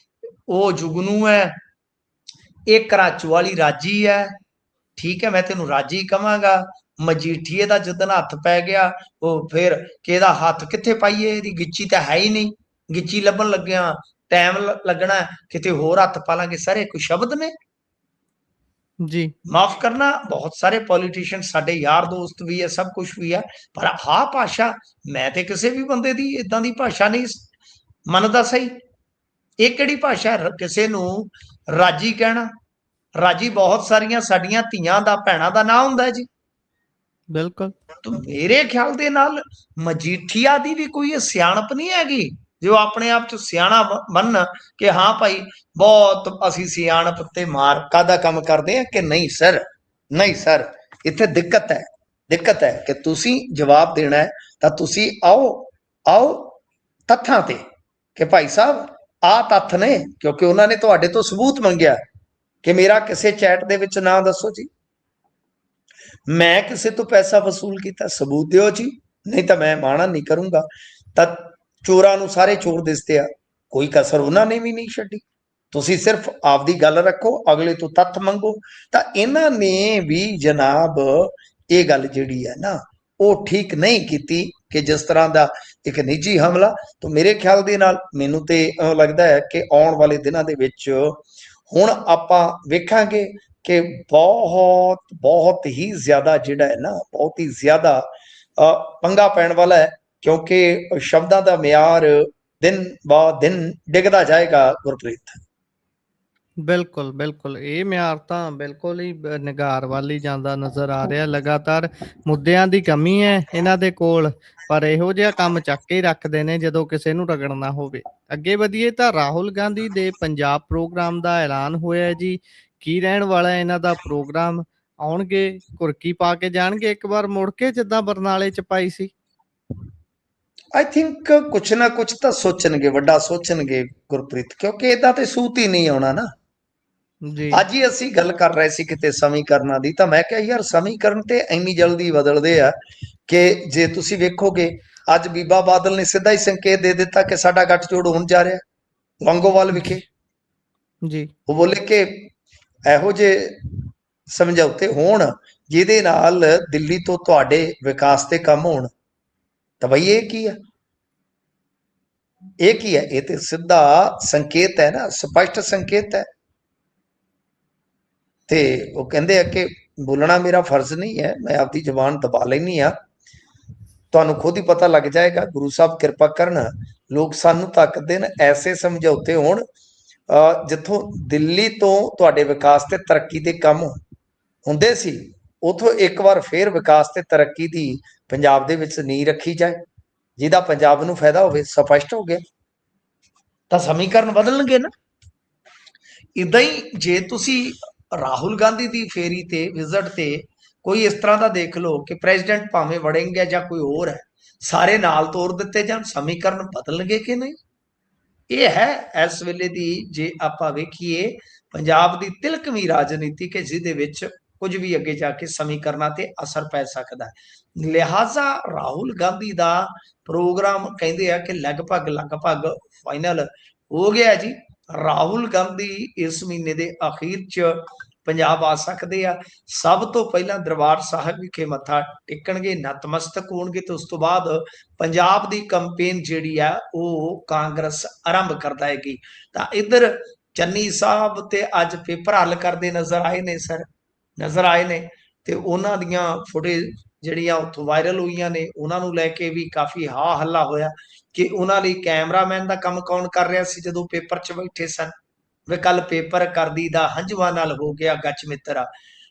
ਉਹ ਜੁਗਨੂ ਹੈ, ਇਹ ਘਰਾਚੂ ਵਾਲੀ ਰਾਜੀ ਹੈ, ਠੀਕ ਹੈ, ਮੈਂ ਤੈਨੂੰ ਰਾਜੀ ਕਵਾਂਗਾ। ਮਜੀਠੀਏ ਦਾ ਜਿੱਦਣ ਹੱਥ ਪੈ ਗਿਆ, ਉਹ ਫਿਰ ਕਿ ਇਹਦਾ ਹੱਥ ਕਿੱਥੇ ਪਾਈਏ, ਇਹਦੀ ਗਿੱਚੀ ਤਾਂ ਹੈ ਹੀ ਨਹੀਂ, ਗਿੱਚੀ ਲੱਭਣ ਲੱਗਿਆ ਟਾਈਮ ਲੱਗਣਾ, ਕਿਤੇ ਹੋਰ ਹੱਥ ਪਾ ਲਾਂਗੇ। ਸਰ ਇਹ ਕੋਈ ਸ਼ਬਦ ਨੇ? ਜੀ ਮਾਫ ਕਰਨਾ, ਬਹੁਤ ਸਾਰੇ ਪੋਲੀਟੀਸ਼ੀਅਨ ਸਾਡੇ ਯਾਰ ਦੋਸਤ ਵੀ ਹੈ, ਸਭ ਕੁਝ ਵੀ ਹੈ, ਪਰ ਆਹ ਭਾਸ਼ਾ ਮੈਂ ਤੇ ਕਿਸੇ ਵੀ ਬੰਦੇ ਦੀ ਇਦਾਂ ਦੀ ਭਾਸ਼ਾ ਨਹੀਂ ਮੰਨਦਾ। ਸਹੀ, ਇਹ ਕਿਹੜੀ ਭਾਸ਼ਾ? ਕਿਸੇ ਨੂੰ ਰਾਜੀ ਕਹਿਣਾ? ਰਾਜੀ ਬਹੁਤ ਸਾਰੀਆਂ ਸਾਡੀਆਂ ਧੀਆਂ ਦਾ, ਭੈਣਾਂ ਦਾ ਨਾਂ ਹੁੰਦਾ ਜੀ। ਬਿਲਕੁਲ। ਤਾਂ ਮੇਰੇ ਖਿਆਲ ਦੇ ਨਾਲ ਮਜੀਠੀਆ ਦੀ ਵੀ ਕੋਈ ਸਿਆਣਪ ਨਹੀਂ ਹੈਗੀ ਜੋ ਆਪਣੇ ਆਪ ਚ ਸਿਆਣਾ ਮੰਨ ਕਿ ਹਾਂ ਭਾਈ ਬਹੁਤ ਅਸੀਂ ਸਿਆਣਪ ਤੇ ਮਾਰਕਾ ਦਾ ਕੰਮ ਕਰਦੇ ਆ। ਕਿ ਨਹੀਂ ਸਰ, ਨਹੀਂ ਸਰ, ਇੱਥੇ ਦਿੱਕਤ ਹੈ, ਦਿੱਕਤ ਹੈ ਕਿ ਤੁਸੀਂ ਜਵਾਬ ਦੇਣਾ ਹੈ ਤਾਂ ਤੁਸੀਂ ਆਓ ਤੱਥਾਂ ਤੇ ਕਿ ਭਾਈ ਸਾਹਿਬ ਆਹ ਤੱਥ ਨੇ, ਕਿਉਂਕਿ ਉਹਨਾਂ ਨੇ ਤੁਹਾਡੇ ਤੋਂ ਸਬੂਤ ਮੰਗਿਆ ਕਿ ਮੇਰਾ ਕਿਸੇ ਚੈਟ ਦੇ ਵਿੱਚ ਨਾਂ ਦੱਸੋ ਜੀ, ਮੈਂ ਕਿਸੇ ਤੋਂ ਪੈਸਾ ਵਸੂਲ ਕੀਤਾ, ਸਬੂਤ ਦਿਓ ਜੀ, ਨਹੀਂ ਤਾਂ ਮੈਂ ਮਾਣਾ ਨਹੀਂ ਕਰੂੰਗਾ। ਤਾਂ ਚੋਰਾਂ ਨੂੰ ਸਾਰੇ ਚੋਰ ਦਿਸਦੇ ਆ, ਕੋਈ ਕਸਰ ਉਹਨਾਂ ਨੇ ਵੀ ਨਹੀਂ ਛੱਡੀ। ਤੁਸੀਂ ਸਿਰਫ ਆਪਦੀ ਗੱਲ ਰੱਖੋ, ਅਗਲੇ ਤੋਂ ਤੱਥ ਮੰਗੋ। ਤਾਂ ਇਹਨਾਂ ਨੇ ਵੀ ਜਨਾਬ ਇਹ ਗੱਲ ਜਿਹੜੀ ਹੈ ਨਾ ਉਹ ਠੀਕ ਨਹੀਂ ਕੀਤੀ ਕਿ ਜਿਸ ਤਰ੍ਹਾਂ ਦਾ ਇੱਕ ਨਿੱਜੀ ਹਮਲਾ। ਤਾਂ ਮੇਰੇ ਖਿਆਲ ਦੇ ਨਾਲ ਮੈਨੂੰ ਤੇ ਲੱਗਦਾ ਹੈ ਕਿ ਆਉਣ ਵਾਲੇ ਦਿਨਾਂ ਦੇ ਵਿੱਚ ਹੁਣ ਆਪਾਂ ਵੇਖਾਂਗੇ ਕਿ ਬਹੁਤ ਹੀ ਜ਼ਿਆਦਾ ਜਿਹੜਾ ਹੈ ਨਾ, ਬਹੁਤ ਹੀ ਜ਼ਿਆਦਾ ਪੰਗਾ ਪੈਣ ਵਾਲਾ ਹੈ, ਕਿਉਂਕਿ ਸ਼ਬਦਾਂ ਦਾ ਮਿਆਰ ਦਿਨ ਬਾਅਦ ਦਿਨ ਡਿੱਗਦਾ ਜਾਏਗਾ। ਗੁਰਪ੍ਰੀਤ ਬਿਲਕੁਲ ਬਿਲਕੁਲ, ਇਹ ਮਿਆਰ ਤਾਂ ਬਿਲਕੁਲ ਹੀ ਨਿਗਾਰ ਵੱਲ ਹੀ ਜਾਂਦਾ ਨਜ਼ਰ ਆ ਰਿਹਾ। ਲਗਾਤਾਰ ਮੁੱਦਿਆਂ ਦੀ ਕਮੀ ਹੈ ਇਹਨਾਂ ਦੇ ਕੋਲ, ਪਰ ਇਹੋ ਜਿਹਾ ਕੰਮ ਚੱਕ ਕੇ ਰੱਖਦੇ ਨੇ ਜਦੋਂ ਕਿਸੇ ਨੂੰ ਰਗੜਨਾ ਹੋਵੇ। ਅੱਗੇ ਵਧੀਏ ਤਾਂ ਰਾਹੁਲ ਗਾਂਧੀ ਦੇ ਪੰਜਾਬ ਪ੍ਰੋਗਰਾਮ ਦਾ ਐਲਾਨ ਹੋਇਆ ਜੀ। ਕੀ ਰਹਿਣ ਵਾਲਾ ਇਹਨਾਂ ਦਾ ਪ੍ਰੋਗਰਾਮ? ਆਉਣਗੇ, ਕੁਰਕੀ ਪਾ ਕੇ ਜਾਣਗੇ ਇੱਕ ਵਾਰ ਮੁੜ ਕੇ, ਜਿੱਦਾਂ ਬਰਨਾਲੇ ਚ ਪਾਈ ਸੀ? ਆਈ ਥਿੰਕ ਕੁਛ ਨਾ ਕੁਛ ਤਾਂ ਸੋਚਣਗੇ, ਵੱਡਾ ਸੋਚਣਗੇ ਗੁਰਪ੍ਰੀਤ, ਕਿਉਂਕਿ ਏਦਾਂ ਤੇ ਸੂਤ ਹੀ ਨਹੀਂ ਆਉਣਾ ਨਾ। ਅੱਜ ਹੀ ਅਸੀਂ ਗੱਲ ਕਰ ਰਹੇ ਸੀ ਕਿਤੇ ਸਮੀਕਰਨਾਂ ਦੀ, ਤਾਂ ਮੈਂ ਕਿਹਾ ਯਾਰ ਸਮੀਕਰਨ ਤੇ ਇੰਨੀ ਜਲਦੀ ਬਦਲਦੇ ਆ ਕਿ ਜੇ ਤੁਸੀਂ ਵੇਖੋਗੇ ਅੱਜ ਬੀਬਾ ਬਾਦਲ ਨੇ ਸਿੱਧਾ ਹੀ ਸੰਕੇਤ ਦੇ ਦਿੱਤਾ ਕਿ ਸਾਡਾ ਗੱਠਜੋੜ ਹੋਣ ਜਾ ਰਿਹਾ ਲੌਂਗੋਵਾਲ ਵਿਖੇ ਜੀ। ਉਹ ਬੋਲੇ ਕਿ ਇਹੋ ਜਿਹੇ ਸਮਝੌਤੇ ਹੋਣ ਜਿਹਦੇ ਨਾਲ ਦਿੱਲੀ ਤੋਂ ਤੁਹਾਡੇ ਵਿਕਾਸ ਤੇ ਕੰਮ ਹੋਣ। ਤਾਂ ਬਈ ਇਹ ਕੀ ਹੈ? ਇਹ ਕੀ ਹੈ? ਇਹ ਤੇ ਸਿੱਧਾ ਸੰਕੇਤ ਹੈ ਨਾ, ਸਪਸ਼ਟ ਸੰਕੇਤ ਹੈ। ਤੇ ਉਹ ਕਹਿੰਦੇ ਆ ਕਿ ਬੋਲਣਾ ਮੇਰਾ ਫਰਜ਼ ਨਹੀਂ ਹੈ, ਮੈਂ ਆਪਦੀ ਜ਼ਬਾਨ ਦਬਾ ਲੈਣੀ ਆ। ਤੁਹਾਨੂੰ ਖੁਦ ਹੀ ਪਤਾ ਲੱਗ ਜਾਏਗਾ, ਗੁਰੂ ਸਾਹਿਬ ਕਿਰਪਾ ਕਰਨ, ਲੋਕ ਸਾਨੂੰ ਤੱਕ ਦੇਣ, ਐਸੇ ਸਮਝੌਤੇ ਹੋਣ ਜਿੱਥੋਂ ਦਿੱਲੀ ਤੋਂ ਤੁਹਾਡੇ ਵਿਕਾਸ ਤੇ ਤਰੱਕੀ ਦੇ ਕੰਮ ਹੁੰਦੇ ਸੀ, ਉਥੋਂ ਇੱਕ ਵਾਰ ਫੇਰ ਵਿਕਾਸ ਤੇ ਤਰੱਕੀ ਦੀ ਪੰਜਾਬ ਦੇ ਵਿੱਚ ਨੀਂਹ ਰੱਖੀ ਜਾਏ, ਜਿਹਦਾ ਪੰਜਾਬ ਨੂੰ ਫਾਇਦਾ ਹੋਵੇ। ਸਪਸ਼ਟ ਹੋ ਗਿਆ, ਤਾਂ ਸਮੀਕਰਨ ਬਦਲਣਗੇ ਨਾ। ਇਦਾਂ ਹੀ ਜੇ ਤੁਸੀਂ ਰਾਹੁਲ ਗਾਂਧੀ ਦੀ ਫੇਰੀ ਤੇ ਵਿਜ਼ਿਟ ਤੇ ਕੋਈ ਇਸ ਤਰ੍ਹਾਂ ਦਾ ਦੇਖ ਲਓ ਕਿ ਪ੍ਰੈਜ਼ੀਡੈਂਟ ਭਾਵੇਂ ਵੜेंगे ਜਾਂ ਕੋਈ ਹੋਰ ਹੈ, ਸਾਰੇ ਨਾਲ ਤੋਰ ਦਿੱਤੇ ਜਾਣ, ਸਮੀਕਰਨ ਬਦਲਣਗੇ ਕਿ ਨਹੀਂ? ਇਹ ਹੈ ਇਸ ਵੇਲੇ ਦੀ, ਜੇ ਆਪਾਂ ਵੇਖੀਏ, ਪੰਜਾਬ ਦੀ ਤਿਲਕਵੀਂ ਰਾਜਨੀਤੀ ਕਿ ਜਿਹਦੇ ਵਿੱਚ ਕੁਝ ਵੀ ਅੱਗੇ ਜਾ ਕੇ ਸਮੀਕਰਨਾਂ ਤੇ ਅਸਰ ਪੈ ਸਕਦਾ ਹੈ। ਲਿਹਾਜ਼ਾ ਰਾਹੁਲ ਗਾਂਧੀ ਦਾ ਪ੍ਰੋਗਰਾਮ ਕਹਿੰਦੇ ਆ ਕਿ ਲਗਭਗ ਫਾਈਨਲ ਹੋ ਗਿਆ ਜੀ। ਰਾਹੁਲ ਗਾਂਧੀ ਇਸ ਮਹੀਨੇ ਦੇ ਅਖੀਰ 'ਚ ਪੰਜਾਬ ਆ ਸਕਦੇ ਆ। ਸਭ ਤੋਂ ਪਹਿਲਾਂ ਦਰਬਾਰ ਸਾਹਿਬ ਵਿਖੇ ਮੱਥਾ ਟੇਕਣਗੇ, ਨਤਮਸਤਕ ਹੋਣਗੇ, ਤੇ ਉਸ ਤੋਂ ਬਾਅਦ ਪੰਜਾਬ ਦੀ ਕੰਪੇਨ ਜਿਹੜੀ ਆ ਉਹ ਕਾਂਗਰਸ ਆਰੰਭ ਕਰ ਦੇਗੀ। ਤਾਂ ਇੱਧਰ ਚੰਨੀ ਸਾਹਿਬ ਤੇ ਅੱਜ ਪੇਪਰ ਹੱਲ ਕਰਦੇ ਨਜ਼ਰ ਆਏ ਨੇ ਸਰ, ਨਜ਼ਰ ਆਏ ਨੇ, ਤੇ ਉਹਨਾਂ ਦੀਆਂ ਫੁਟੇਜ ਜਿਹੜੀਆਂ ਉੱਥੋਂ ਵਾਇਰਲ ਹੋਈਆਂ ਨੇ, ਉਹਨਾਂ ਨੂੰ ਲੈ ਕੇ ਵੀ ਕਾਫੀ ਹਾ ਹੱਲਾ ਹੋਇਆ कि उन्होंने कैमरामैन का काम कौन कर रहा सी जदों पेपर च बैठे सन। वे कल पेपर कर दी दा हंझुआं नाल हो गया गच मित्रा।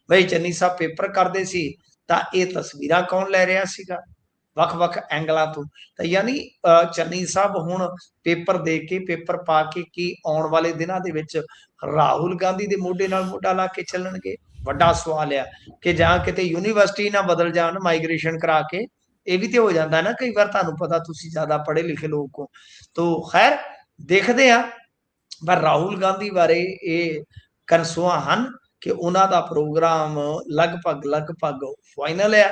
बई चन्नी साहब पेपर करते सी तां ये तस्वीरां कौन लै रहा सीगा ਵੱਖ-ਵੱਖ ਐਂਗਲਾਂ ਤੋਂ। ਤਾਂ ਯਾਨੀ ਚੰਨੀ ਸਾਹਿਬ ਹੁਣ ਪੇਪਰ ਦੇ ਕੇ पेपर पा के की आने वाले दिनों ਦੇ ਵਿੱਚ ਰਾਹੁਲ ਗਾਂਧੀ ਦੇ ਮੋਢੇ ਨਾਲ ਮੋਢਾ ਲਾ ਕੇ ਚੱਲਣਗੇ। ਵੱਡਾ ਸਵਾਲ ਆ ਕਿ ਜਾਂ ਕਿਤੇ ਯੂਨੀਵਰਸਿਟੀ ਨਾ ਬਦਲ ਜਾਣ ਮਾਈਗ੍ਰੇਸ਼ਨ ਕਰਾ ਕੇ। ਇਹ ਵੀ ਤੇ ਹੋ ਜਾਂਦਾ ਨਾ ਕਈ ਵਾਰ, ਤੁਹਾਨੂੰ ਪਤਾ, ਤੁਸੀਂ ਜ਼ਿਆਦਾ ਪੜ੍ਹੇ ਲਿਖੇ ਲੋਕ ਹੋ। ਤੋ ਖੈਰ ਦੇਖਦੇ ਆ। ਪਰ ਰਾਹੁਲ ਗਾਂਧੀ ਬਾਰੇ ਇਹ ਕਨਸੂਆਂ ਹਨ ਕਿ ਉਹਨਾਂ ਦਾ ਪ੍ਰੋਗਰਾਮ ਲਗਭਗ ਫਾਈਨਲ ਆ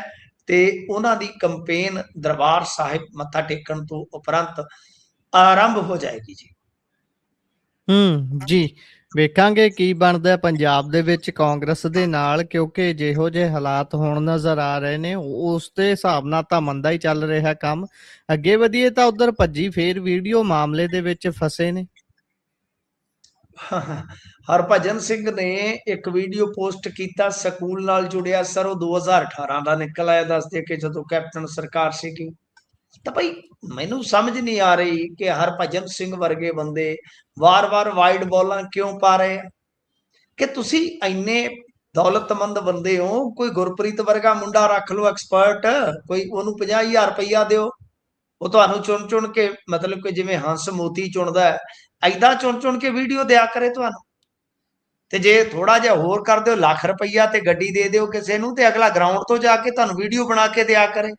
ਤੇ ਉਹਨਾਂ ਦੀ ਕੰਪੇਨ ਦਰਬਾਰ ਸਾਹਿਬ ਮੱਥਾ ਟੇਕਣ ਤੋਂ ਉਪਰੰਤ ਆਰੰਭ ਹੋ ਜਾਏਗੀ ਜੀ। ਜੀ ਵੇਖਾਂਗੇ ਕੀ ਬਣਦਾ ਪੰਜਾਬ ਦੇ ਵਿੱਚ ਕਾਂਗਰਸ ਦੇ ਨਾਲ, ਕਿਉਂਕਿ ਜਿਹੋ ਜਿਹੇ ਹਾਲਾਤ ਹੁਣ ਨਜ਼ਰ ਆ ਰਹੇ ਨੇ ਉਸ ਦੇ ਹਿਸਾਬ ਨਾਲ ਤਾਂ ਮੰਦਾ ਹੀ ਚੱਲ ਰਿਹਾ ਕੰਮ। ਅੱਗੇ ਵਧੀਏ ਤਾਂ ਉਧਰ ਭੱਜੀ ਫੇਰ ਵੀਡੀਓ ਮਾਮਲੇ ਦੇ ਵਿੱਚ ਫਸੇ ਨੇ। ਹਰਭਜਨ ਸਿੰਘ ਨੇ ਇੱਕ ਵੀਡੀਓ ਪੋਸਟ ਕੀਤਾ ਸਕੂਲ ਨਾਲ ਜੁੜਿਆ ਸਰ, ਉਹ 2018 ਦਾ ਨਿਕਲ ਆਇਆ, ਦੱਸਦੇ ਕਿ ਜਦੋਂ ਕੈਪਟਨ ਸਰਕਾਰ ਸੀਗੀ। ਤਾਂ ਭਾਈ ਮੈਨੂੰ ਸਮਝ ਨਹੀਂ ਆ ਰਹੀ ਕਿ ਹਰਭਜਨ ਸਿੰਘ ਵਰਗੇ ਬੰਦੇ ਵਾਰ-ਵਾਰ ਵਾਈਡ ਬਾਲਾਂ ਕਿਉਂ ਪਾ ਰਹੇ ਆ। ਕਿ ਤੁਸੀਂ ਇੰਨੇ ਦੌਲਤਮੰਦ ਬੰਦੇ ਹੋ, ਕੋਈ ਗੁਰਪ੍ਰੀਤ ਵਰਗਾ ਮੁੰਡਾ ਰੱਖ ਲਓ ਐਕਸਪਰਟ, ਕੋਈ ਉਹਨੂੰ 50,000 ਰੁਪਈਆ ਦਿਓ, ਉਹ ਤੁਹਾਨੂੰ ਚੁਣ ਕੇ, ਮਤਲਬ ਕਿ ਜਿਵੇਂ ਹੰਸ ਮੋਤੀ ਚੁਣਦਾ ਹੈ ਐਦਾਂ ਚੁਣ ਕੇ ਵੀਡੀਓ ਦਿਆ ਕਰੇ ਤੁਹਾਨੂੰ। ਤੇ ਜੇ ਥੋੜਾ ਜਿਹਾ ਹੋਰ ਕਰ ਦਿਓ, ਲੱਖ ਰੁਪਈਆ ਤੇ ਗੱਡੀ ਦੇ ਦਿਓ ਕਿਸੇ ਨੂੰ, ਤੇ ਅਗਲਾ ਗਰਾਊਂਡ ਤੋਂ ਜਾ ਕੇ ਤੁਹਾਨੂੰ ਵੀਡੀਓ ਬਣਾ ਕੇ ਦਿਆ ਕਰੇ,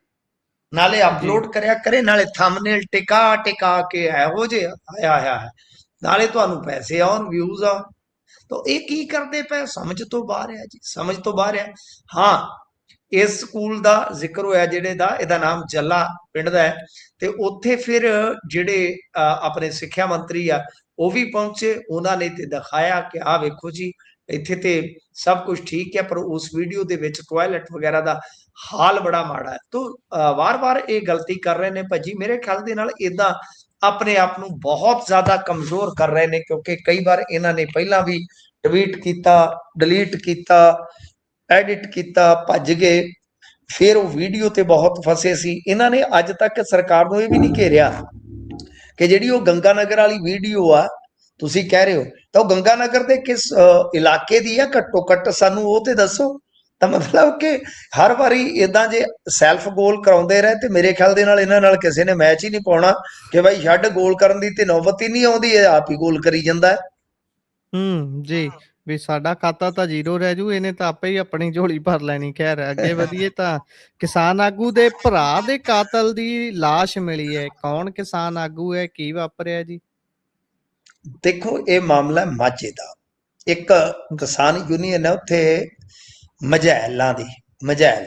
ਨਾਲੇ ਅਪਲੋਡ ਕਰਿਆ ਕਰੇ, ਨਾਲੇ ਥੰਬਨੇਲ ਟਿਕਾ ਕੇ ਇਹੋ ਜਿਹਾ ਆਇਆ ਹੈ, ਨਾਲੇ ਤੁਹਾਨੂੰ ਪੈਸੇ ਆਉਣ, ਵਿਊਜ਼ ਆਉਣ। ਤਾਂ ਇਹ ਕੀ ਕਰਦੇ ਪਏ, ਸਮਝ ਤੋਂ ਬਾਹਰ ਹੈ ਜੀ, ਸਮਝ ਤੋਂ ਬਾਹਰ ਹੈ। ਹਾਂ, ਇਸ ਸਕੂਲ ਦਾ ਜ਼ਿਕਰ ਹੋਇਆ ਜਿਹੜੇ ਦਾ, ਇਹਦਾ ਨਾਮ ਜੱਲਾ ਪਿੰਡ ਦਾ ਹੈ। ਤੇ ਉੱਥੇ ਫਿਰ ਜਿਹੜੇ ਆਪਣੇ ਸਿੱਖਿਆ ਮੰਤਰੀ ਆ ਉਹ ਵੀ ਪਹੁੰਚੇ, ਉਹਨਾਂ ਨੇ ਤੇ ਦਿਖਾਇਆ ਕਿ ਆਹ ਵੇਖੋ ਜੀ ਇੱਥੇ ਤੇ ਸਭ ਕੁਝ ਠੀਕ ਹੈ, ਪਰ ਉਸ ਵੀਡੀਓ ਦੇ ਵਿੱਚ ਟਾਇਲਟ ਵਗੈਰਾ ਦਾ ਹਾਲ ਬੜਾ ਮਾੜਾ ਹੈ। ਤਾਂ ਵਾਰ-ਵਾਰ ਇਹ ਗਲਤੀ ਕਰ ਰਹੇ ਨੇ ਭਾਜੀ, ਮੇਰੇ ਖਿਆਲ ਦੇ ਨਾਲ ਇਦਾਂ ਆਪਣੇ ਆਪ ਨੂੰ ਬਹੁਤ ਜ਼ਿਆਦਾ ਕਮਜ਼ੋਰ ਕਰ ਰਹੇ ਨੇ, ਕਿਉਂਕਿ ਕਈ ਵਾਰ ਇਹਨਾਂ ਨੇ ਪਹਿਲਾਂ ਵੀ ਟਵੀਟ ਕੀਤਾ, ਡਿਲੀਟ ਕੀਤਾ, ਐਡਿਟ ਕੀਤਾ, ਭੱਜ ਗਏ, ਫਿਰ ਉਹ ਵੀਡੀਓ ਤੇ ਬਹੁਤ ਫਸੇ ਸੀ। ਇਹਨਾਂ ਨੇ ਅੱਜ ਤੱਕ ਸਰਕਾਰ ਨੂੰ ਇਹ ਵੀ ਨਹੀਂ ਘੇਰਿਆ ਕਿ ਜਿਹੜੀ ਉਹ ਗੰਗਾ ਨਗਰ ਵਾਲੀ ਵੀਡੀਓ ਆ ਤੁਸੀਂ ਕਹਿ ਰਹੇ ਹੋ, ਤਾਂ ਉਹ ਗੰਗਾ ਨਗਰ ਦੇ ਕਿਸ ਇਲਾਕੇ ਦੀ ਆ, ਘੱਟੋ ਘੱਟ ਸਾਨੂੰ ਉਹ ਤੇ ਦੱਸੋ। ਤਾਂ ਮਤਲਬ ਕਿ ਹਰ ਵਾਰੀ ਇਦਾਂ ਜੇ ਸੈਲਫ ਗੋਲ ਕਰਾਉਂਦੇ ਰਹੇ ਤੇ ਮੇਰੇ ਖਿਆਲ ਦੇ ਨਾਲ ਇਹਨਾਂ ਨਾਲ ਕਿਸੇ ਨੇ ਮੈਚ ਹੀ ਨਹੀਂ ਪਾਉਣਾ ਕਿ ਬਾਈ ਛੱਡ ਗੋਲ ਕਰਨ ਦੀ, ਤੇ ਨੌਬਤ ਹੀ ਨਹੀਂ ਆਉਂਦੀ, ਇਹ ਆਪ ਹੀ ਗੋਲ ਕਰੀ ਜਾਂਦਾ ਹੈ। ਜੀ ਵੀ ਸਾਡਾ ਖਾਤਾ ਤਾਂ ਜ਼ੀਰੋ ਰਹਿ ਜੂ, ਇਹਨੇ ਤਾਂ ਆਪੇ ਹੀ ਆਪਣੀ ਝੋਲੀ ਭਰ ਲੈਣੀ। ਖੈਰ ਅੱਗੇ ਵਧੀਏ ਤਾਂ ਕਿਸਾਨ ਆਗੂ ਦੇ ਭਰਾ ਦੇ ਕਾਤਲ ਦੀ ਲਾਸ਼ ਮਿਲੀ ਹੈ। ਕੌਣ ਕਿਸਾਨ ਆਗੂ ਹੈ, ਕੀ ਵਾਪਰਿਆ ਜੀ? ਦੇਖੋ, ਇਹ ਮਾਮਲਾ ਮਾਝੇ ਦਾ, ਇੱਕ ਕਿਸਾਨ ਯੂਨੀਅਨ ਹੈ ਉੱਥੇ ਮਝੈਲਾਂ ਦੀ, ਮਝੈਲ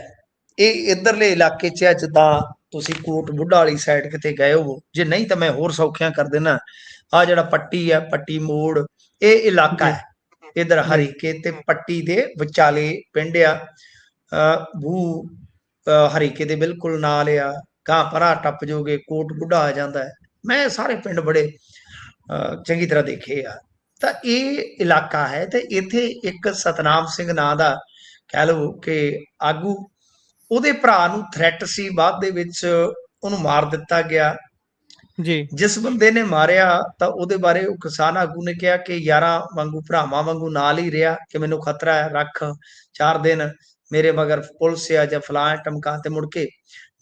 ਇਹ ਇਧਰਲੇ ਇਲਾਕੇ 'ਚ ਆ, ਜਿੱਦਾਂ ਤੁਸੀਂ ਕੋਟ ਬੁੱਢਾ ਵਾਲੀ ਸਾਈਡ ਕਿਤੇ ਗਏ ਹੋ, ਜੇ ਨਹੀਂ ਤਾਂ ਮੈਂ ਹੋਰ ਸੌਖਿਆਂ ਕਰ ਦੇਣਾ। ਆ ਜਿਹੜਾ ਪੱਟੀ ਹੈ, ਪੱਟੀ ਮੋੜ, ਇਹ ਇਲਾਕਾ ਹੈ ਇਧਰ ਹਰੀਕੇ ਤੇ ਪੱਟੀ ਦੇ ਵਿਚਾਲੇ ਪਿੰਡ ਆ। ਬੂ ਹਰੀਕੇ ਦੇ ਬਿਲਕੁਲ ਨਾਲ ਆ, ਗਾਂ ਪਰਾ ਟੱਪ ਜੋਗੇ ਕੋਟ ਬੁੱਢਾ ਆ ਜਾਂਦਾ ਹੈ। ਮੈਂ ਸਾਰੇ ਪਿੰਡ ਬੜੇ ਚੰਗੀ ਤਰ੍ਹਾਂ ਦੇਖੇ ਆ। ਤਾਂ ਇਹ ਇਲਾਕਾ ਹੈ ਤੇ ਇੱਥੇ ਇੱਕ ਸਤਨਾਮ ਸਿੰਘ ਨਾਂ ਦਾ ਕਹਿ ਲਓ ਕਿ ਆਗੂ, ਉਹਦੇ ਭਰਾ ਨੂੰ ਥ੍ਰੈਟ ਸੀ, ਬਾਅਦ ਦੇ ਵਿੱਚ ਉਹਨੂੰ ਮਾਰ ਦਿੱਤਾ ਗਿਆ ਜੀ। ਜਿਸ ਬੰਦੇ ਨੇ ਮਾਰਿਆ ਤਾਂ ਉਹਦੇ ਬਾਰੇ ਉਹ ਕਿਸਾਨ ਆਗੂ ਨੇ ਕਿਹਾ ਕਿ ਯਾਰਾਂ ਵਾਂਗੂ, ਭਰਾਵਾਂ ਵਾਂਗੂ ਨਾਲ ਹੀ ਰਿਹਾ, ਕਿ ਮੈਨੂੰ ਖਤਰਾ ਹੈ, ਰੱਖ 4 ਦਿਨ ਮੇਰੇ ਮਗਰ ਪੁਲਿਸ ਆ ਜਾਂ ਫਲਾਂ ਟਮਕਾ। ਤੇ ਮੁੜ ਕੇ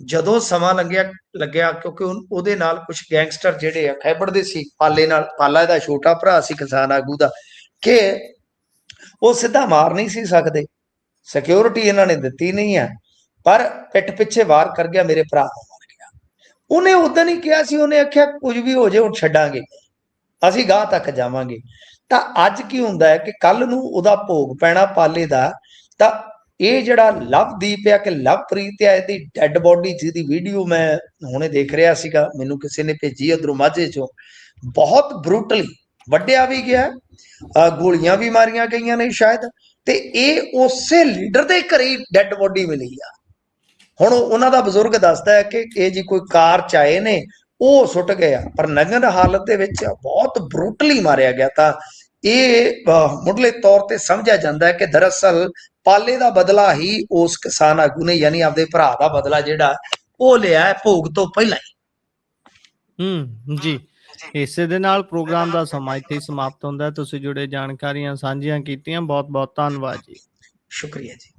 ਜਦੋਂ ਸਮਾਂ ਲੱਗਿਆ ਕਿਉਂਕਿ ਉਹਦੇ ਨਾਲ ਕੁਝ ਗੈਂਗਸਟਰ ਜਿਹੜੇ ਆ ਖੈਬੜਦੇ ਸੀ ਪਾਲੇ ਨਾਲ, ਪਾਲਾ ਇਹਦਾ ਛੋਟਾ ਭਰਾ ਸੀ ਕਿਸਾਨ ਆਗੂ ਦਾ, ਕਿ ਉਹ ਸਿੱਧਾ ਮਾਰ ਨਹੀਂ ਸੀ ਸਕਦੇ, ਸਿਕਿਉਰਿਟੀ ਇਹਨਾਂ ਨੇ ਦਿੱਤੀ ਨਹੀਂ ਹੈ, ਪਰ ਪਿੱਠ ਪਿੱਛੇ ਵਾਰ ਕਰ ਗਿਆ, ਮੇਰੇ ਭਰਾ ਨੂੰ ਮਾਰ ਗਿਆ। ਉਹਨੇ ਉਦੋਂ ਹੀ ਕਿਹਾ ਸੀ, ਉਹਨੇ ਆਖਿਆ ਕੁਝ ਵੀ ਹੋ ਜਾਏ ਹੁਣ ਛੱਡਾਂਗੇ, ਅਸੀਂ ਗਾਹ ਤੱਕ ਜਾਵਾਂਗੇ। ਤਾਂ ਅੱਜ ਕੀ ਹੁੰਦਾ ਹੈ ਕਿ ਕੱਲ ਨੂੰ ਉਹਦਾ ਭੋਗ ਪੈਣਾ ਪਾਲੇ ਦਾ। ਤਾਂ ਇਹ ਜਿਹੜਾ ਲਵਦੀਪ ਆ ਕਿ ਲਵਪ੍ਰੀਤ ਆ, ਇਹਦੀ ਡੈਡ ਬੋਡੀ ਜਿਹਦੀ ਵੀਡੀਓ ਮੈਂ ਹੁਣੇ ਦੇਖ ਰਿਹਾ ਸੀਗਾ, ਮੈਨੂੰ ਕਿਸੇ ਨੇ ਭੇਜੀ ਉਧਰੋਂ ਮਾਝੇ ਚੋਂ, ਬਹੁਤ ਬਰੂਟਲੀ ਵੱਢਿਆ ਵੀ ਗਿਆ, ਗੋਲੀਆਂ ਵੀ ਮਾਰੀਆਂ ਗਈਆਂ ਨੇ ਸ਼ਾਇਦ, ਤੇ ਇਹ ਉਸੇ ਲੀਡਰ ਦੇ ਘਰੇ ਡੈਡ ਬੋਡੀ ਮਿਲੀ ਆ। ਹੁਣ ਉਹਨਾਂ ਦਾ ਬਜ਼ੁਰਗ ਦੱਸਦਾ ਹੈ ਕਿ ਇਹ ਜੀ ਕੋਈ ਕਾਰ ਚ ਆਏ ਨੇ, ਉਹ ਸੁੱਟ ਗਏ ਆ, ਪਰ ਨੰਗਨ ਹਾਲਤ ਦੇ ਵਿੱਚ ਬਹੁਤ ਬਰੂਟਲੀ ਮਾਰਿਆ ਗਿਆ। ਤਾਂ ਇਹ ਮੁੱਢਲੇ ਤੌਰ ਤੇ ਸਮਝਿਆ ਜਾਂਦਾ ਹੈ ਕਿ ਦਰਅਸਲ ਪਾਲੇ ਦਾ ਬਦਲਾ ਹੀ ਉਸ ਕਿਸਾਨ ਆਗੂ ਨੇ, ਯਾਨੀ ਆਪਦੇ ਭਰਾ ਦਾ ਬਦਲਾ ਜਿਹੜਾ ਉਹ ਲਿਆ ਭੋਗ ਤੋਂ ਪਹਿਲਾਂ ਹੀ। ਜੀ। ਇਸੇ ਦੇ ਨਾਲ ਪ੍ਰੋਗਰਾਮ ਦਾ ਸਮਾਂ ਇੱਥੇ ਹੀ ਸਮਾਪਤ ਹੁੰਦਾ ਹੈ। ਤੁਸੀਂ ਜੁੜੇ ਜਾਣਕਾਰੀਆਂ ਸਾਂਝੀਆਂ ਕੀਤੀਆਂ। ਬਹੁਤ-ਬਹੁਤ ਧੰਨਵਾਦ ਜੀ। ਸ਼ੁਕਰੀਆ ਜੀ।